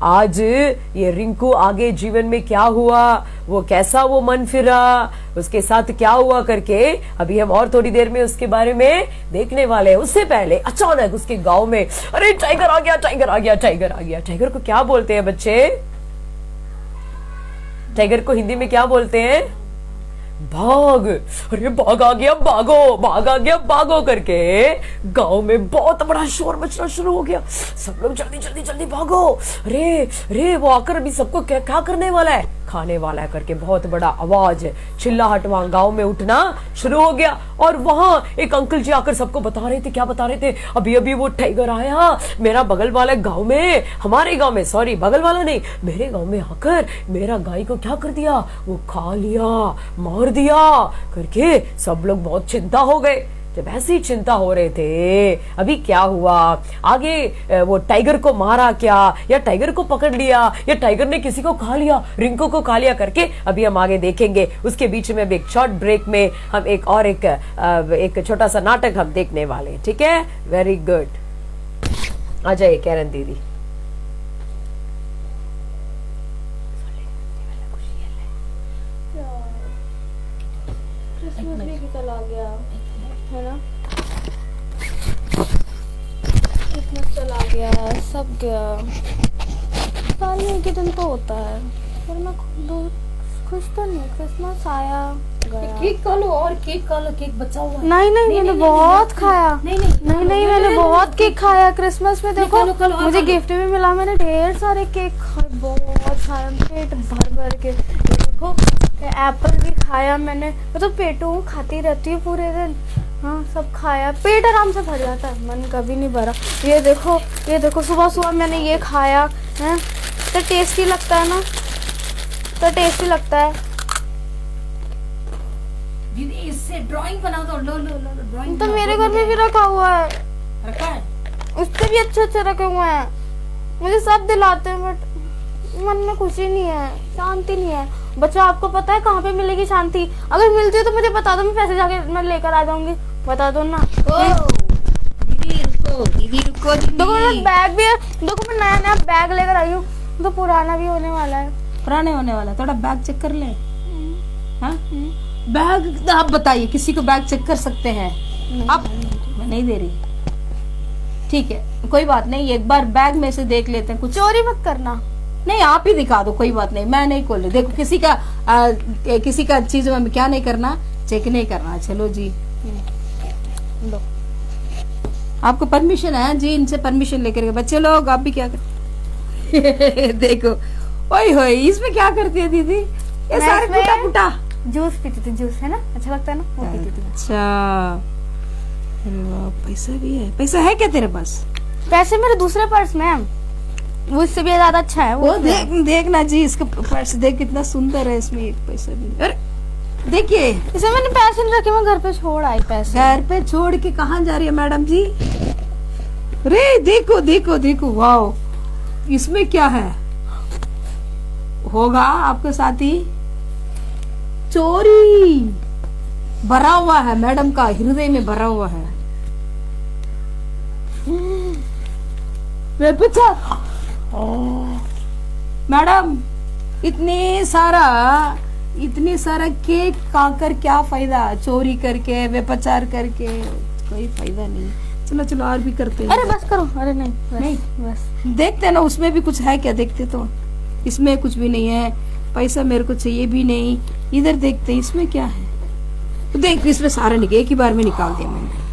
आज ये रिंकू आगे जीवन में क्या हुआ, वो कैसा वो मन फिरा, उसके साथ क्या हुआ करके अभी हम और थोड़ी देर में उसके बारे में देखने वाले हैं। उससे पहले अचानक उसके गांव में अरे टाइगर आ गया, टाइगर आ गया, टाइगर आ गया। टाइगर को क्या बोलते हैं बच्चे? टाइगर को हिंदी में क्या बोलते हैं? भाग। अरे भाग आ गया, भागो, भाग आ गया, भागो करके गांव में बहुत बड़ा शोर मचना शुरू हो गया। सब लोग जल्दी जल्दी जल्दी भागो, अरे अरे वो आकर अभी सबको क्या करने वाला है, खाने वाला है करके बहुत बड़ा आवाज चिल्लाहट वहां गांव में उठना शुरू हो गया। और वहां एक अंकल जी आकर सबको बता रहे थे, क्या बता रहे थे, अभी अभी वो टाइगर आया मेरा बगल वाले गांव में, हमारे गांव में, सॉरी बगल वाला नहीं, मेरे गांव में आकर मेरा गाय को क्या कर दिया, वो खा लिया, मार दिया करके सब लोग बहुत चिंता हो गए। जब ऐसी चिंता हो रहे थे, अभी क्या हुआ आगे, वो टाइगर को मारा क्या, या टाइगर को पकड़ लिया, या टाइगर ने किसी को खा लिया, रिंकू को खा लिया करके अभी हम आगे देखेंगे। उसके बीच में एक शॉर्ट ब्रेक में हम एक छोटा सा नाटक हम देखने वाले हैं, ठीक है? वेरी गुड, आ जाइए कैरन दीदी। क्रिसमस भी कल आ गया है ना, क्रिसमस चला गया, सब गया। साल में एक ही दिन तो होता है, पर मैं खुश तो नहीं। क्रिसमस आया गया। केक खा लो, और केक खा लो, केक बचा हुआ है। नहीं नहीं, मैंने बहुत खाया। नहीं नहीं नहीं, मैंने बहुत केक खाया क्रिसमस में। देखो खा लो, मुझे गिफ्ट भी मिला, मैंने ढेर सारे केक खाए, बहुत खाया, पेट भर भर के। देखो एप्पल भी खाया मैंने, मैं तो पेटू खाती रहती हूँ पूरे दिन। हाँ, सब खाया, पेट आराम से भर जाता है, मन कभी नहीं भरा। ये देखो सुबह सुबह मैंने ये खाया है, तो टेस्टी लगता है ना, तो टेस्टी लगता है। दीदी इससे ड्राइंग बना दो, लो लो लो ड्राइंग। तो मेरे घर में भी रखा हुआ है, रखा है, उससे भी अच्छे अच्छे रखे हुए हैं। मुझे सब दिलाते हैं, बट मन में खुशी नहीं है, शांति नहीं है। बच्चा, आपको पता है कहाँ पे मिलेगी शांति? अगर मिलती है तो मुझे बता दो, मैं पैसे जाके मैं लेकर आ जाऊंगी, बता दो ना। दीदी रुको, दीदी रुको, देखो मेरा बैग भी है, देखो मैं नया नया बैग लेकर आई हूँ, तो पुराना भी होने वाला है। पुराने होने वाला, थोड़ा बैग चेक कर ले। हाँ, बैग आप बताइए, किसी को बैग चेक कर सकते हैं आप? मैं नहीं दे रही, ठीक है, कोई बात नहीं, एक बार बैग में से देख लेते हैं। कुछ चोरी मत करना। नहीं, आप ही दिखा दो, कोई बात नहीं, मैं नहीं खोल रही। देखो किसी का चीज में क्या नहीं करना, चेक नहीं करना। चलो जी, लो, आपको परमिशन है जी, इनसे परमिशन लेकर के। बच्चे लोग आप भी क्या कर देखो, ओए होए, इसमें क्या करती है दीदी? ये सारे फुटा फुटा जूस पीती थी, जूस है ना, अच्छा लगता है ना, वो पीती थी। अच्छा, अरे वाह, पैसा भी है। पैसा है क्या तेरे पास? पैसे मेरे दूसरे पर्स में है, वो इससे भी ज्यादा अच्छा है। वो देखना जी, इसका पर्स देख कितना सुंदर है, इसमें एक पैसा भी नहीं। अरे देखिए, इसे मैंने पैसे नहीं रखे, मैं घर पे छोड़ आई पैसे। घर पे छोड़ के कहाँ जा रही है मैडम जी? अरे देखो देखो देखो, वाह, इसमें क्या है? होगा आपके साथ ही चोरी भरा हुआ है, मैडम का हृदय में भरा हुआ है। मैडम, इतनी सारा केक खाकर क्या फायदा, चोरी करके, व्यभिचार करके कोई फायदा नहीं। चलो चलो और भी करते हैं। अरे बस करो, अरे नहीं बस, नहीं बस देखते ना, उसमें भी कुछ है क्या? देखते तो, इसमें कुछ भी नहीं है, पैसा मेरे को चाहिए भी नहीं। इधर देखते हैं, इसमें क्या है? तो देख, इसमें सारा निकल, एक ही बार में निकाल दिया मैंने।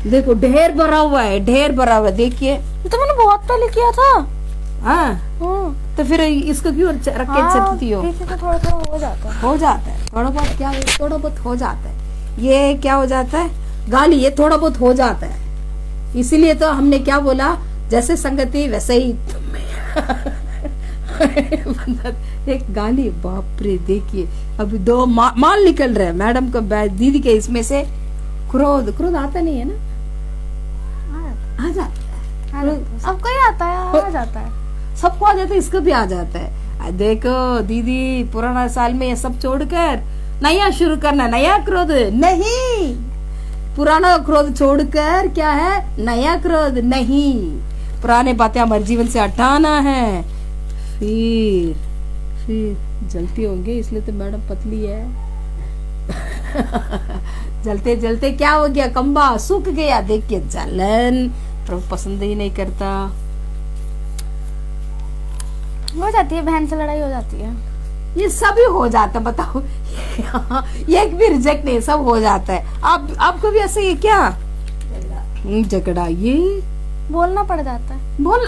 देखो ढेर भरा हुआ है, ढेर भरा हुआ है, देखिए। तो मैंने बहुत पहले किया था। हाँ, तो फिर इसको क्यों रख के चलती हो? पीछे तो थोड़ा थोड़ा हो जाता है। हो जाता है थोड़ा बहुत, क्या थोड़ा बहुत हो जाता है। ये क्या हो जाता है गाली, ये थोड़ा बहुत हो जाता है। इसीलिए तो हमने क्या बोला, जैसे संगति वैसे ही एक गाली, बाप रे देखिए अभी दो माल निकल रहे हैं मैडम को, दीदी के इसमें से क्रोध आता नहीं है ना, आ जाता है। सबको ही आता है, आ जाता है, सबको आ जाता है, इसको भी आ जाता है। देखो दीदी, पुराना साल में ये सब छोड़कर नया शुरू करना, नया क्रोध नहीं, पुराना क्रोध छोड़कर क्या है, नया क्रोध नहीं, पुराने बातें हमारे जीवन से हटाना है। फिर जलती होंगे, इसलिए तो मैडम पतली है। जलते जलते क्या हो गया, खंबा सूख गया, देखिए जलन, प्रभु पसंद ही नहीं करता। हो जाती है, बहन से लड़ाई हो जाती है, ये सभी हो जाता है, बताओ। ये एक भी रिजेक्ट नहीं, सब हो जाता है। आपको भी ऐसे ही क्या झगड़ा, ये बोलना पड़ जाता है। बोल,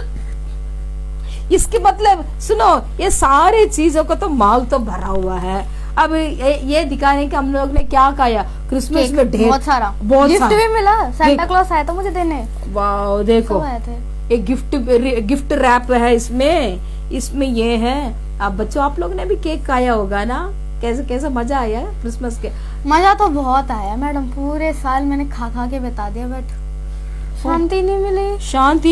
इसके मतलब सुनो, ये सारी चीजों को तो माल तो भरा हुआ है। अब ये दिखाने के हम लोग ने क्या खाया क्रिसमस में, ढेर बहुत सारा गिफ्ट भी मिला, सांता क्लॉस आया था मुझे देने। वाह देखो, सब आए थे। एक गिफ्ट रैप है इसमें ये है। अब बच्चों, आप लोग ने भी केक खाया होगा ना, कैसे मजा आया क्रिसमस के? मजा तो बहुत आया मैडम, पूरे साल मैंने खा खा के बता दिया, बट शांति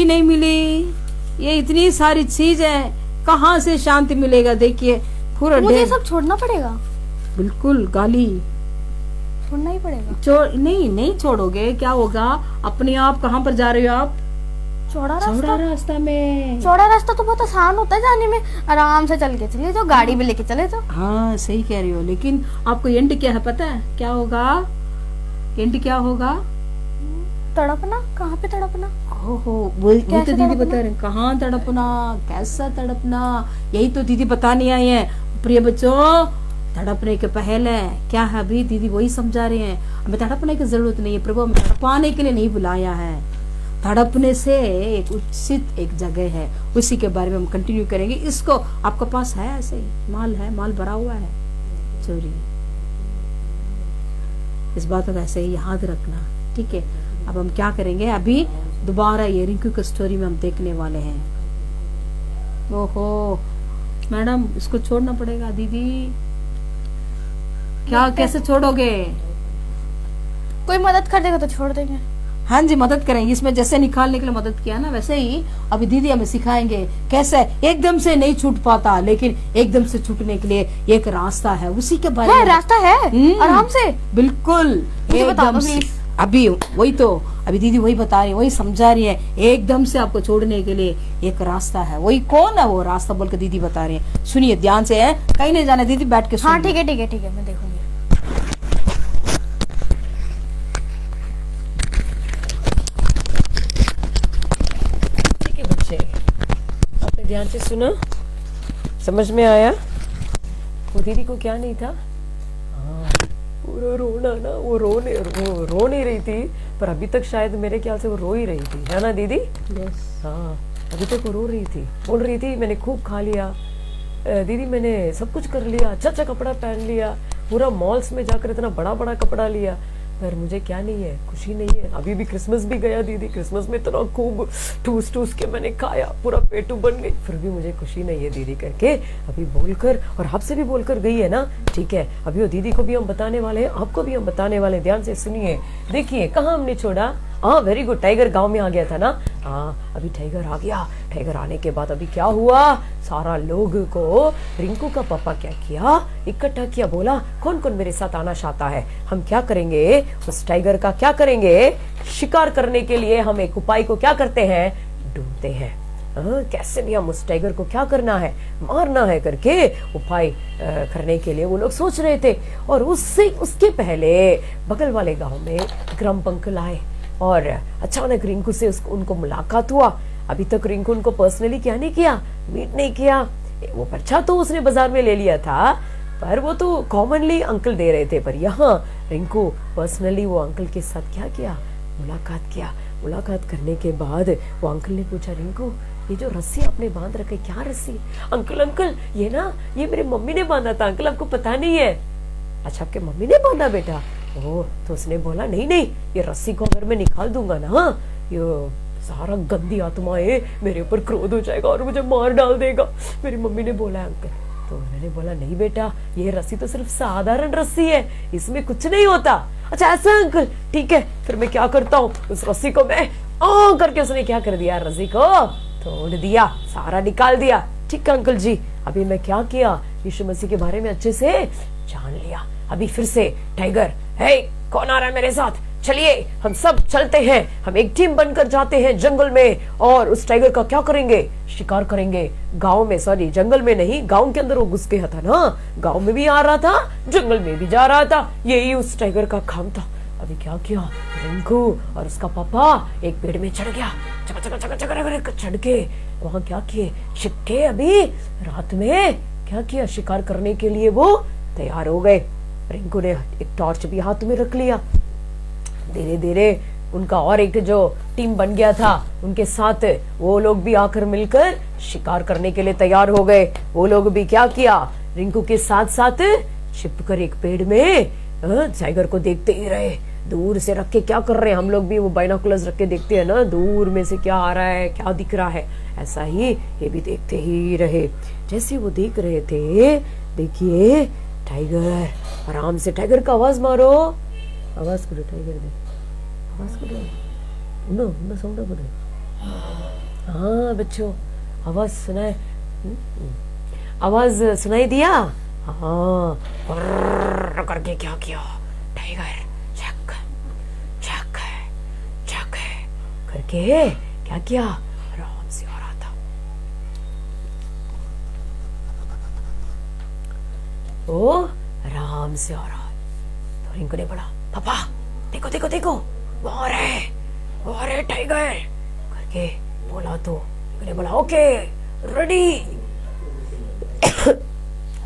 नहीं मिली। ये इतनी सारी चीज है, कहाँ से शांति मिलेगा? देखिए पूरा मुझे सब छोड़ना पड़ेगा। बिल्कुल, गाली छोड़ना ही पड़ेगा। नहीं छोड़ोगे क्या होगा? अपने आप कहाँ पर जा रहे हो आप? चौड़ा रास्ता में। चौड़ा रास्ता तो बहुत आसान होता है जाने में, आराम से चल के चले जाओ, गाड़ी भी लेके चले जाओ। हाँ सही कह रही हो, लेकिन आपको एंड क्या है पता है? क्या होगा एंड? क्या होगा? तड़पना। कहाँ पे तड़पना? ओहो, वही तो दीदी बता रहे हैं, कहाँ तड़पना, कैसा तड़पना, यही तो दीदी बताने आई है। प्रिय बच्चों, तड़पने के पहले क्या है, अभी दीदी वही समझा रहे हैं, हमें तड़पने की जरूरत नहीं है, प्रभु हमें तड़पाने के लिए नहीं बुलाया है। तड़पने से एक उचित एक जगह है, उसी के बारे में हम कंटिन्यू करेंगे। इसको आपके पास है, ऐसे ही माल भरा हुआ है, चोरी। इस बात को ऐसे ही याद रखना, ठीक है? अब हम क्या करेंगे, अभी दोबारा ये रिंकू की स्टोरी में हम देखने वाले हैं। ओहो मैडम, इसको छोड़ना पड़ेगा दीदी, क्या कैसे छोड़ोगे? कोई मदद कर देगा तो छोड़ देंगे। हाँ जी, मदद करेंगे। इसमें जैसे निकालने के लिए मदद किया ना, वैसे ही अभी दीदी हमें सिखाएंगे कैसे एकदम से नहीं छूट पाता, लेकिन एकदम से छूटने के लिए एक रास्ता है, उसी के बारे में। रास्ता है, आराम से, बिल्कुल एकदम से। अभी वही तो, अभी दीदी वही बता रही है, वही समझा रही है, एकदम से आपको छोड़ने के लिए एक रास्ता है। वही कौन है वो रास्ता बोल के दीदी बता रही है, सुनिए ध्यान से, है कहीं नहीं जाना दीदी, बैठ के सुनिए। हाँ ठीक है, मैं देखूंगी। आपने ध्यान से सुना, समझ में आया? वो दीदी को क्या नहीं था, पूरा रोना ना, वो रो नहीं रही थी, पर अभी तक शायद मेरे ख्याल से वो रो ही रही थी, है ना दीदी? हाँ, अभी तक वो रो रही थी, बोल रही थी मैंने खूब खा लिया दीदी, मैंने सब कुछ कर लिया, अच्छा कपड़ा पहन लिया, पूरा मॉल्स में जाकर इतना बड़ा कपड़ा लिया, पर मुझे क्या नहीं है, खुशी नहीं है। अभी भी क्रिसमस भी गया दीदी, क्रिसमस में इतना खूब ठूस के मैंने खाया, पूरा पेटू बन गई, फिर भी मुझे खुशी नहीं है दीदी करके अभी बोलकर, और आपसे भी बोलकर गई है ना, ठीक है? अभी वो दीदी को भी हम बताने वाले हैं, आपको भी हम बताने वाले हैं, ध्यान से सुनिए। देखिए कहाँ हमने छोड़ा, हाँ वेरी गुड, टाइगर गांव में आ गया था ना। हाँ अभी टाइगर आ गया, टाइगर आने के बाद अभी क्या हुआ, सारा लोग को रिंकू का पापा क्या किया, इकट्ठा किया, बोला कौन कौन मेरे साथ आना चाहता है, हम क्या करेंगे, उस टाइगर का क्या करेंगे, शिकार करने के लिए हम एक उपाय को क्या करते हैं, ढूंढते हैं। कैसे भी हम उस टाइगर को क्या करना है, मारना है करके उपाय करने के लिए वो लोग सोच रहे थे। और उसके पहले बगल वाले गांव में ग्रम्प अंकल आए और अचानक रिंकू से उनको मुलाकात हुआ। अभी तक रिंकू उनको पर्सनली क्या नहीं किया, मीट नहीं किया, वो पर्चा तो उसने बाजार में ले लिया था, पर वो तो कॉमनली अंकल दे रहे थे, पर यहाँ रिंकू पर्सनली वो अंकल के साथ क्या किया, मुलाकात किया। मुलाकात करने के बाद वो अंकल ने पूछा, रिंकू ये जो रस्सी आपने बांध रखे क्या रस्सी है? अंकल अंकल ये ना ये मेरी मम्मी ने बांधा था अंकल, आपको पता नहीं है? अच्छा आपके मम्मी ने बांधा बेटा? ओह, तो उसने बोला नहीं नहीं ये रस्सी को अगर मैं निकाल दूंगा ना ये सारा गंदी आत्माएं मेरे ऊपर क्रोध हो जाएगा और मुझे मार डाल देगा, मेरी मम्मी ने बोला अंकल। तो उन्होंने बोला नहीं बेटा ये रस्सी तो सिर्फ साधारण रस्सी है, इसमें कुछ नहीं होता। अच्छा ऐसा अंकल, ठीक है फिर मैं क्या करता हूँ, उस रस्सी को मैं करके उसने क्या कर दिया, रस्सी को तोड़ दिया, सारा निकाल दिया। ठीक है अंकल जी, अभी मैं क्या किया, यीशु मसीह के बारे में अच्छे से जान लिया। अभी फिर से टाइगर, हे कौन आ रहा है मेरे साथ, चलिए हम सब चलते हैं, हम एक टीम बनकर जाते हैं जंगल में और उस टाइगर का क्या करेंगे, शिकार करेंगे। गांव में, सॉरी जंगल में नहीं, गांव के अंदर वो घुस गया था ना, गांव में भी आ रहा था, जंगल में भी जा रहा था, यही उस टाइगर का काम था। अभी क्या किया, रिंकू और उसका पापा एक पेड़ में चढ़ गया, चढ़ के वहां क्या किए, छिपके अभी रात में क्या किया, शिकार करने के लिए वो तैयार हो गए। रिंकू ने एक टॉर्च भी हाथ में रख लिया। धीरे धीरे उनका और एक जो टीम बन गया था उनके साथ वो लोग भी आकर मिलकर शिकार करने के लिए तैयार हो गए। वो लोग भी क्या किया, रिंकू के साथ साथ छिपकर एक पेड़ में टाइगर को देखते ही रहे, दूर से रख के क्या कर रहे हैं, हम लोग भी वो बाइनोकुलर्स रख के देखते हैं ना, दूर में से क्या आ रहा है, क्या दिख रहा है, ऐसा ही ये भी देखते ही रहे। जैसे वो देख रहे थे, देखिए टाइगर आराम से, टाइगर का आवाज मारो, आवाज करो टाइगर ने, आवाज करो, उन्नो साउंड करो। हाँ बच्चों आवाज सुनाए, आवाज सुनाई दिया? हाँ करके क्या किया, टाइगर चक चक चक करके क्या किया, आराम से आ रहा था। ओ आराम से आ रहा, तो रिंकू ने बोला पापा देखो देखो देखो वो आ रहे टाइगर करके बोला। तो रिंकू ने बोला ओके रेडी,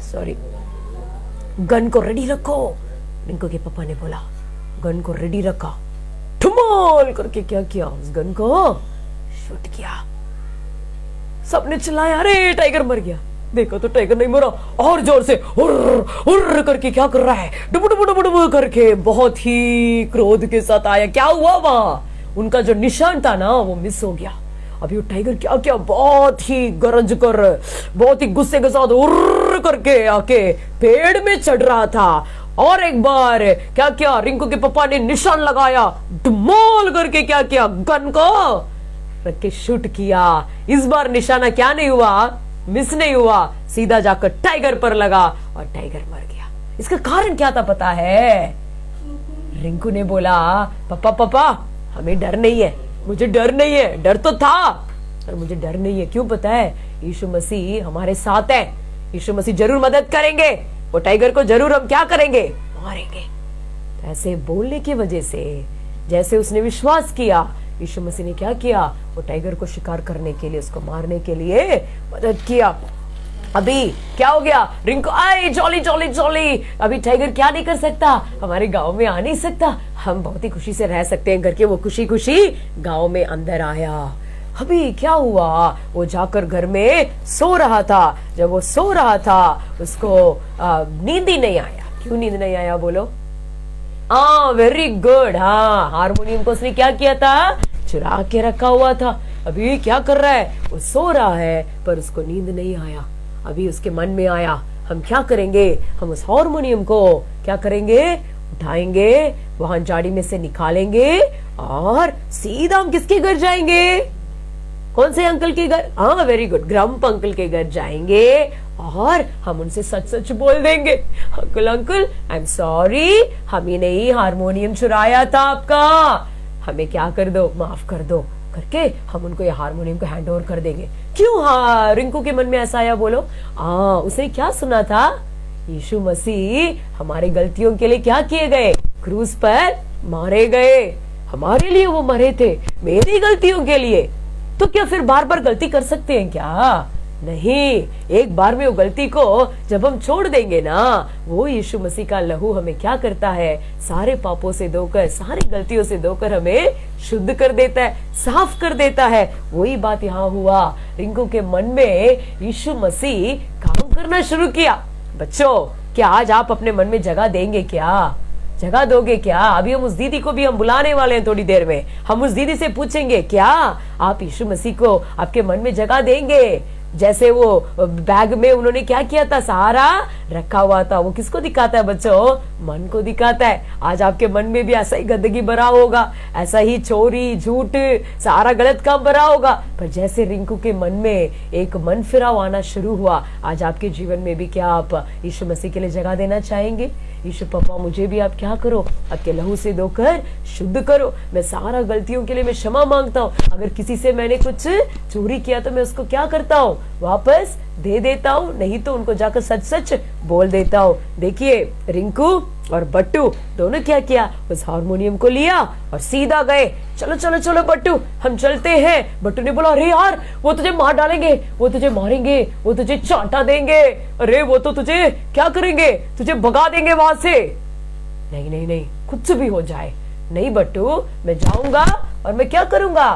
सॉरी गन को रेडी रखो। रिंकू के पापा ने बोला गन को रेडी रखा, ठुमोल करके क्या किया, उस गन को शूट किया। सबने चिल्लाया अरे टाइगर मर गया। देखो तो टाइगर नहीं मरा, और जोर से हुर्र करके क्या कर रहा है, डुबु डुबु डुबु डुबु करके बहुत ही क्रोध के साथ आया। क्या हुआ, वहां उनका जो निशान था ना वो मिस हो गया। अभी वो टाइगर क्या क्या बहुत ही गरज कर, बहुत ही गुस्से के साथ उर्र करके आके पेड़ में चढ़ रहा था। और एक बार क्या किया, रिंकू के पापा ने निशान लगाया, धमाल करके क्या किया, गन को रख के शूट किया। इस बार निशाना क्या नहीं हुआ, मिस नहीं हुआ, सीधा जाकर टाइगर पर लगा और टाइगर मर गया। इसका कारण क्या था पता है? रिंकू ने बोला पापा पापा हमें डर नहीं है, मुझे डर नहीं है, डर तो था पर मुझे डर नहीं है। क्यों पता है? यीशु मसीह हमारे साथ है, यीशु मसीह जरूर मदद करेंगे, वो टाइगर को जरूर हम क्या करेंगे, मारेंगे। तो ऐसे बोलने की वजह से जैसे उसने विश्वास किया, यीशु मसीह ने क्या किया, वो टाइगर को शिकार करने के लिए, उसको मारने के लिए मदद किया। अभी क्या हो गया, रिंकू आए जॉली जॉली जॉली, अभी टाइगर क्या नहीं कर सकता, हमारे गांव में आ नहीं सकता, हम बहुत ही खुशी से रह सकते हैं करके वो खुशी खुशी गांव में अंदर आया। अभी क्या हुआ, वो जाकर घर में सो रहा था। जब वो सो रहा था उसको नींद ही नहीं आया। क्यों नींद नहीं आया बोलो? वेरी गुड, हाँ हारमोनियम को उसने क्या किया था, चुरा के रखा हुआ था। अभी क्या कर रहा है, वो सो रहा है पर उसको नींद नहीं आया। अभी उसके मन में आया हम क्या करेंगे, हम उस हारमोनियम को क्या करेंगे, उठाएंगे, वहां झाड़ी में से निकालेंगे और सीधा हम किसके घर जाएंगे, कौन से अंकल के घर, हाँ वेरी गुड, ग्रम्प अंकल के घर जाएंगे और हम उनसे सच सच बोल देंगे, uncle uncle I am sorry, हम ही नहीं हारमोनियम चुराया था आपका, हमें क्या कर दो, माफ कर दो करके हम उनको ये हारमोनियम को हैंड ओवर कर देंगे। क्यों हाँ रिंकू के मन में ऐसा आया बोलो? उसने क्या सुना था, यीशु मसीह हमारे गलतियों के लिए क्या किए गए, क्रूस पर मारे गए, हमारे लिए वो मरे थे, मेरी गलतियों के लिए। तो क्या फिर बार बार गलती कर सकते हैं क्या? नहीं, एक बार में वो गलती को जब हम छोड़ देंगे ना, वो यीशु मसीह का लहू हमें क्या करता है, सारे पापों से धोकर, सारी गलतियों से धोकर हमें शुद्ध कर देता है, साफ कर देता है। वही बात यहाँ हुआ, रिंकू के मन में यीशु मसीह काम करना शुरू किया। बच्चों, क्या आज आप अपने मन में जगह देंगे क्या? जगह दोगे क्या? अभी हम उस दीदी को भी हम बुलाने वाले हैं थोड़ी देर में। हम उस दीदी से पूछेंगे, क्या आप यीशु मसीह को आपके मन में जगह देंगे? जैसे वो बैग में उन्होंने क्या किया था, सहारा रखा हुआ था। वो किसको दिखाता है बच्चों? मन को दिखाता है। आज आपके मन में भी ऐसा ही गंदगी भरा होगा, ऐसा ही चोरी, झूठ, सारा गलत काम भरा होगा। पर जैसे रिंकू के मन में एक मन फिराव आना शुरू हुआ, आज आपके जीवन में भी क्या आप यीशु मसीह के लिए जगह देना चाहेंगे? यीशु पापा, मुझे भी आप क्या करो, आपके लहू से धोकर शुद्ध करो। मैं सारा गलतियों के लिए मैं क्षमा मांगता हूँ। अगर किसी से मैंने कुछ चोरी किया तो मैं उसको क्या करता हूँ, वापस दे देता हूँ, नहीं तो उनको जाकर सच सच बोल देता हूँ। देखिए, रिंकू और बट्टू दोनों क्या किया, उस हारमोनियम को लिया और सीधा गए। चलो चलो चलो बट्टू, हम चलते हैं। बट्टू ने बोला, अरे यार, वो तुझे मार डालेंगे, वो तुझे मारेंगे, वो तुझे चांटा देंगे, अरे वो तो तुझे क्या करेंगे, तुझे भगा देंगे वहां से। नहीं नहीं नहीं, कुछ भी हो जाए, नहीं बट्टू, मैं जाऊंगा और मैं क्या करूंगा,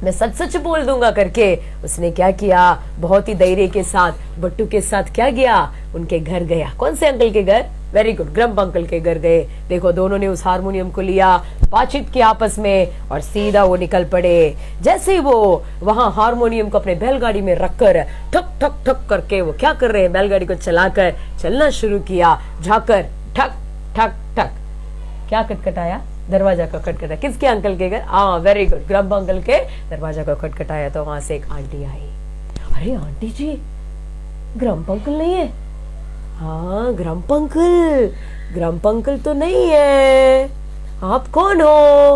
मैं सच सच बोल दूंगा करके उसने क्या किया, बहुत ही धैर्य के साथ बट्टू के साथ क्या गया, उनके घर गया। कौन से अंकल के घर? वेरी गुड, ग्रम्प अंकल के घर गए। देखो, दोनों ने उस हारमोनियम को लिया, बातचीत की आपस में और सीधा वो निकल पड़े। जैसे ही वो वहां हारमोनियम को अपने बैलगाड़ी में रखकर ठक ठक ठक करके वो क्या कर रहे हैं, बैलगाड़ी को चलाकर चलना शुरू किया। जाकर ठक ठक ठक क्या खटखटाया, दरवाजा का खटखटाया। किसके अंकल के घर? हाँ, वेरी गुड, ग्रम्प अंकल के दरवाजा का खटखटाया तो वहां से एक आंटी आई। अरे आंटी जी, ग्रम्प अंकल नहीं है? हाँ, ग्रम्प अंकल, ग्रम्प अंकल तो नहीं है, आप कौन हो?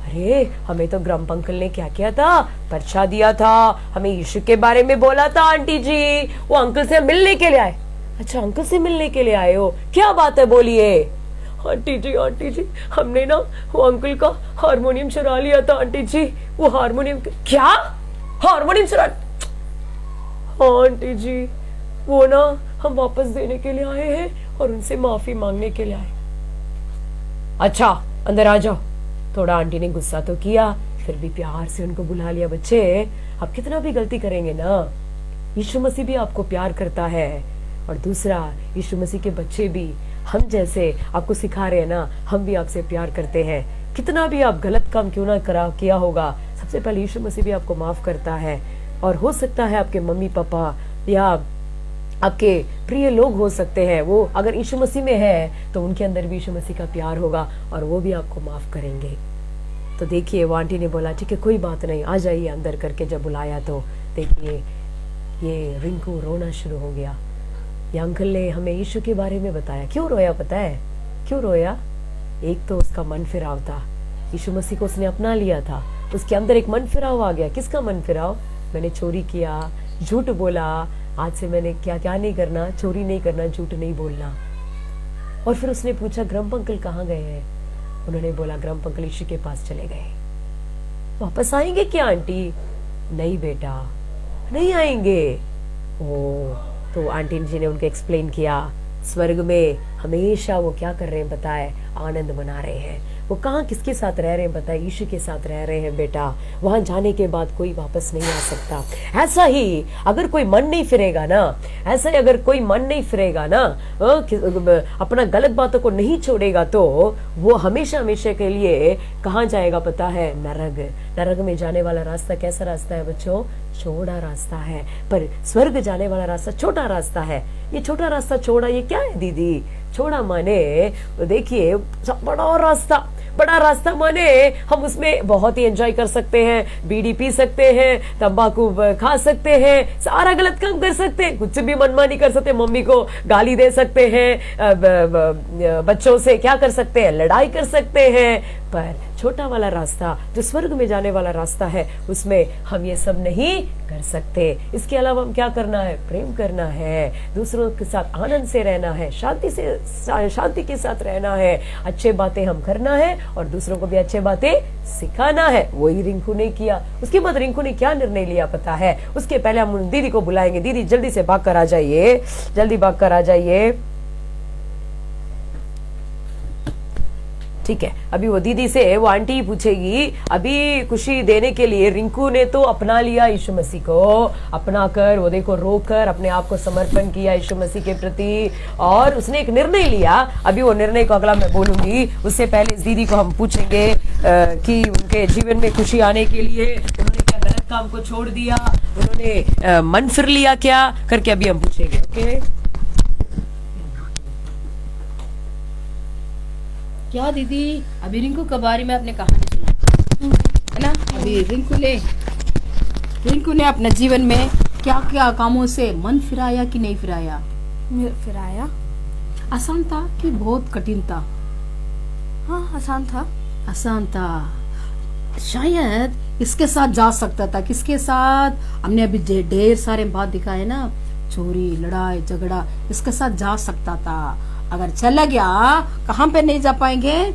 अरे, हमें तो ग्रम्प अंकल ने क्या किया था, पर्चा दिया था, हमें यीशु के बारे में बोला था आंटी जी, वो अंकल से मिलने के लिए आए। अच्छा, अंकल से मिलने के लिए आए हो, क्या बात है, बोलिए। आंटी जी, हमने ना वो अंकल का हारमोनियम चुरा लिया था आंटी जी, वो हारमोनियम। क्या हारमोनियम चुरा? हाँ आंटी जी, वो ना हम वापस देने के लिए आए हैं और उनसे माफी मांगने के लिए आए। अच्छा, अंदर आ जाओ। थोड़ा आंटी ने गुस्सा तो किया, फिर भी प्यार से उनको बुला लिया। बच्चे, आप कितना भी गलती करेंगे ना, यीशु मसीह भी आपको प्यार करता है। और दूसरा, यीशु मसीह के बच्चे भी हम जैसे आपको सिखा रहे हैं ना, हम भी आपसे प्यार करते हैं। कितना भी आप गलत काम क्यों ना किया होगा, सबसे पहले यीशु मसीह भी आपको माफ करता है। और हो सकता है आपके मम्मी पापा या आपके प्रिय लोग हो सकते हैं, वो अगर यीशु मसीह में है तो उनके अंदर भी यीशु मसीह का प्यार होगा और वो भी आपको माफ करेंगे। तो देखिए, वो आंटी ने बोला, ठीक है, कोई बात नहीं, आ जाइए अंदर करके। जब बुलाया तो देखिए, ये रिंकू रोना शुरू हो गया। ये अंकल ने हमें यीशु के बारे में बताया। क्यों रोया पता है? क्यों रोया? एक तो उसका मन फिराव था, यीशु मसीह को उसने अपना लिया था, उसके अंदर एक मन फिराव आ गया। किसका मन फिराव? मैंने चोरी किया, झूठ बोला, आज से मैंने क्या क्या नहीं करना, चोरी नहीं करना, झूठ नहीं बोलना। और फिर उसने पूछा, ग्रम्प अंकल कहाँ गए हैं? उन्होंने बोला, ग्रम्प अंकल यीशु के पास चले गए। वापस आएंगे क्या आंटी? नहीं बेटा, नहीं आएंगे। ओ, तो आंटी जी ने उनको एक्सप्लेन किया, स्वर्ग में हमेशा वो क्या कर रहे हैं बताए, आनंद मना रहे हैं। वो कहाँ किसके साथ रह रहे हैं बताए? यीशु के साथ रह रहे हैं बेटा। वहां जाने के बाद कोई वापस नहीं आ सकता। ऐसा ही अगर कोई मन नहीं फिरेगा ना, ऐसा ही अगर कोई मन नहीं फिरेगा ना, अपना गलत बातों को नहीं छोड़ेगा, तो वो हमेशा हमेशा के लिए कहाँ जाएगा पता है? नरक। नरक में जाने वाला रास्ता कैसा रास्ता है बच्चों? चौड़ा रास्ता है। पर स्वर्ग जाने वाला रास्ता छोटा रास्ता है। ये छोटा रास्ता चौड़ा, ये क्या है दीदी? छोड़ा माने देखिए, बड़ा रास्ता माने हम उसमें बहुत ही एंजॉय कर सकते हैं, बीड़ी पी सकते हैं, तंबाकू खा सकते हैं, सारा गलत काम कर सकते हैं, कुछ भी मनमानी कर सकते हैं, मम्मी को गाली दे सकते हैं, बच्चों से क्या कर सकते हैं, लड़ाई कर सकते हैं। पर छोटा वाला रास्ता जो स्वर्ग में जाने वाला रास्ता है उसमें हम ये सब नहीं कर सकते। इसके अलावा हम क्या करना है? प्रेम करना है, दूसरों के साथ आनंद से रहना है, शांति के साथ रहना है, अच्छे बातें हम करना है और दूसरों को भी अच्छे बातें सिखाना है। वही रिंकू ने किया। उसके बाद रिंकू ने क्या निर्णय लिया पता है? उसके पहले हम दीदी को बुलाएंगे। दीदी जल्दी से भाग कर आ जाइए, जल्दी भाग कर आ जाइए। ठीक है, अभी वो दीदी से वो आंटी पूछेगी, अभी खुशी देने के लिए रिंकू ने तो अपना लिया यीशु मसीह को, अपना कर वो देखो रो कर अपने आप को समर्पण किया यीशु मसीह के प्रति और उसने एक निर्णय लिया। अभी वो निर्णय को अगला मैं बोलूंगी, उससे पहले इस दीदी को हम पूछेंगे कि उनके जीवन में खुशी आने के लिए उन्होंने क्या गलत काम को छोड़ दिया, उन्होंने मन फिर लिया क्या करके अभी हम पूछेंगे। ओके क्या दीदी अभी रिंकू के बारे में आपने कहानी सुना है ना? अभी रिंकू ने अपने जीवन में क्या क्या कामों से मन फिराया कि नहीं फिराया? फिराया। आसान था कि बहुत कठिन था? हाँ आसान था। आसान था। शायद इसके साथ जा सकता था। किसके साथ? हमने अभी ढेर सारे बात दिखाए ना, चोरी लड़ाई झगड़ा, इसके साथ जा सकता था। अगर चला गया कहाँ पे नहीं जा पाएंगे?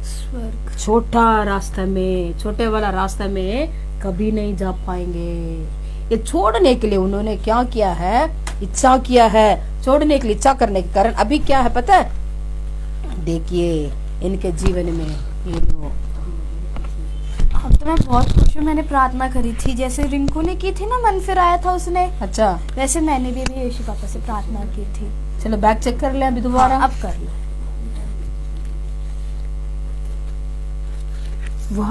स्वर्ग। छोटा रास्ता में, छोटे वाला रास्ता में कभी नहीं जा पाएंगे। ये छोड़ने के लिए उन्होंने क्या किया है? इच्छा किया है। छोड़ने के लिए इच्छा करने के कारण अभी क्या है पता है? देखिए इनके जीवन में ये लोग। अब तो मैं बहुत खुश हूँ, मैंने प्रार्थना करी थी जैसे रिंकू ने की थी ना, मन फिराया था उसने, अच्छा वैसे मैंने भी यीशु पापा से प्रार्थना की थी। चलो बैग चेक कर ले अभी दोबारा। हाँ, अब कर लो। वाह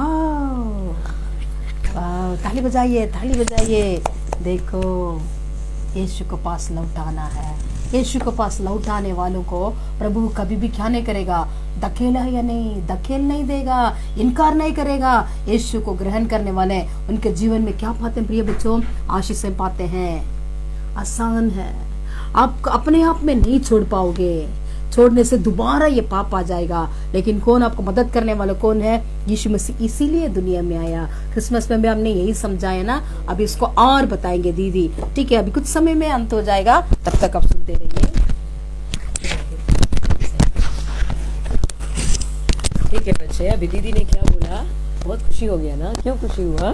वाह, ताली बजाइए ताली बजाइए। देखो यीशु को पास लौटाना है। यीशु को पास लौटाने वालों को प्रभु कभी भी क्या नहीं करेगा? धकेला या नहीं, धकेल नहीं देगा, इनकार नहीं करेगा। यीशु को ग्रहण करने वाले उनके जीवन में क्या पाते हैं प्रिय बच्चों? आशीषें पाते हैं। आसान है, आप अपने आप में नहीं छोड़ पाओगे। छोड़ने से दोबारा ये पाप आ जाएगा। लेकिन कौन आपको मदद करने वाला कौन है? यीशु मसीह इसीलिए दुनिया में आया। क्रिसमस में भी हमने यही समझाया ना, अभी इसको और बताएंगे दीदी। ठीक है, अभी कुछ समय में अंत हो जाएगा, तब तक आप सुनते रहिए। ठीक है बच्चे, अभी दीदी ने क्या बोला? बहुत खुशी हो गया ना? क्यों खुशी हुआ?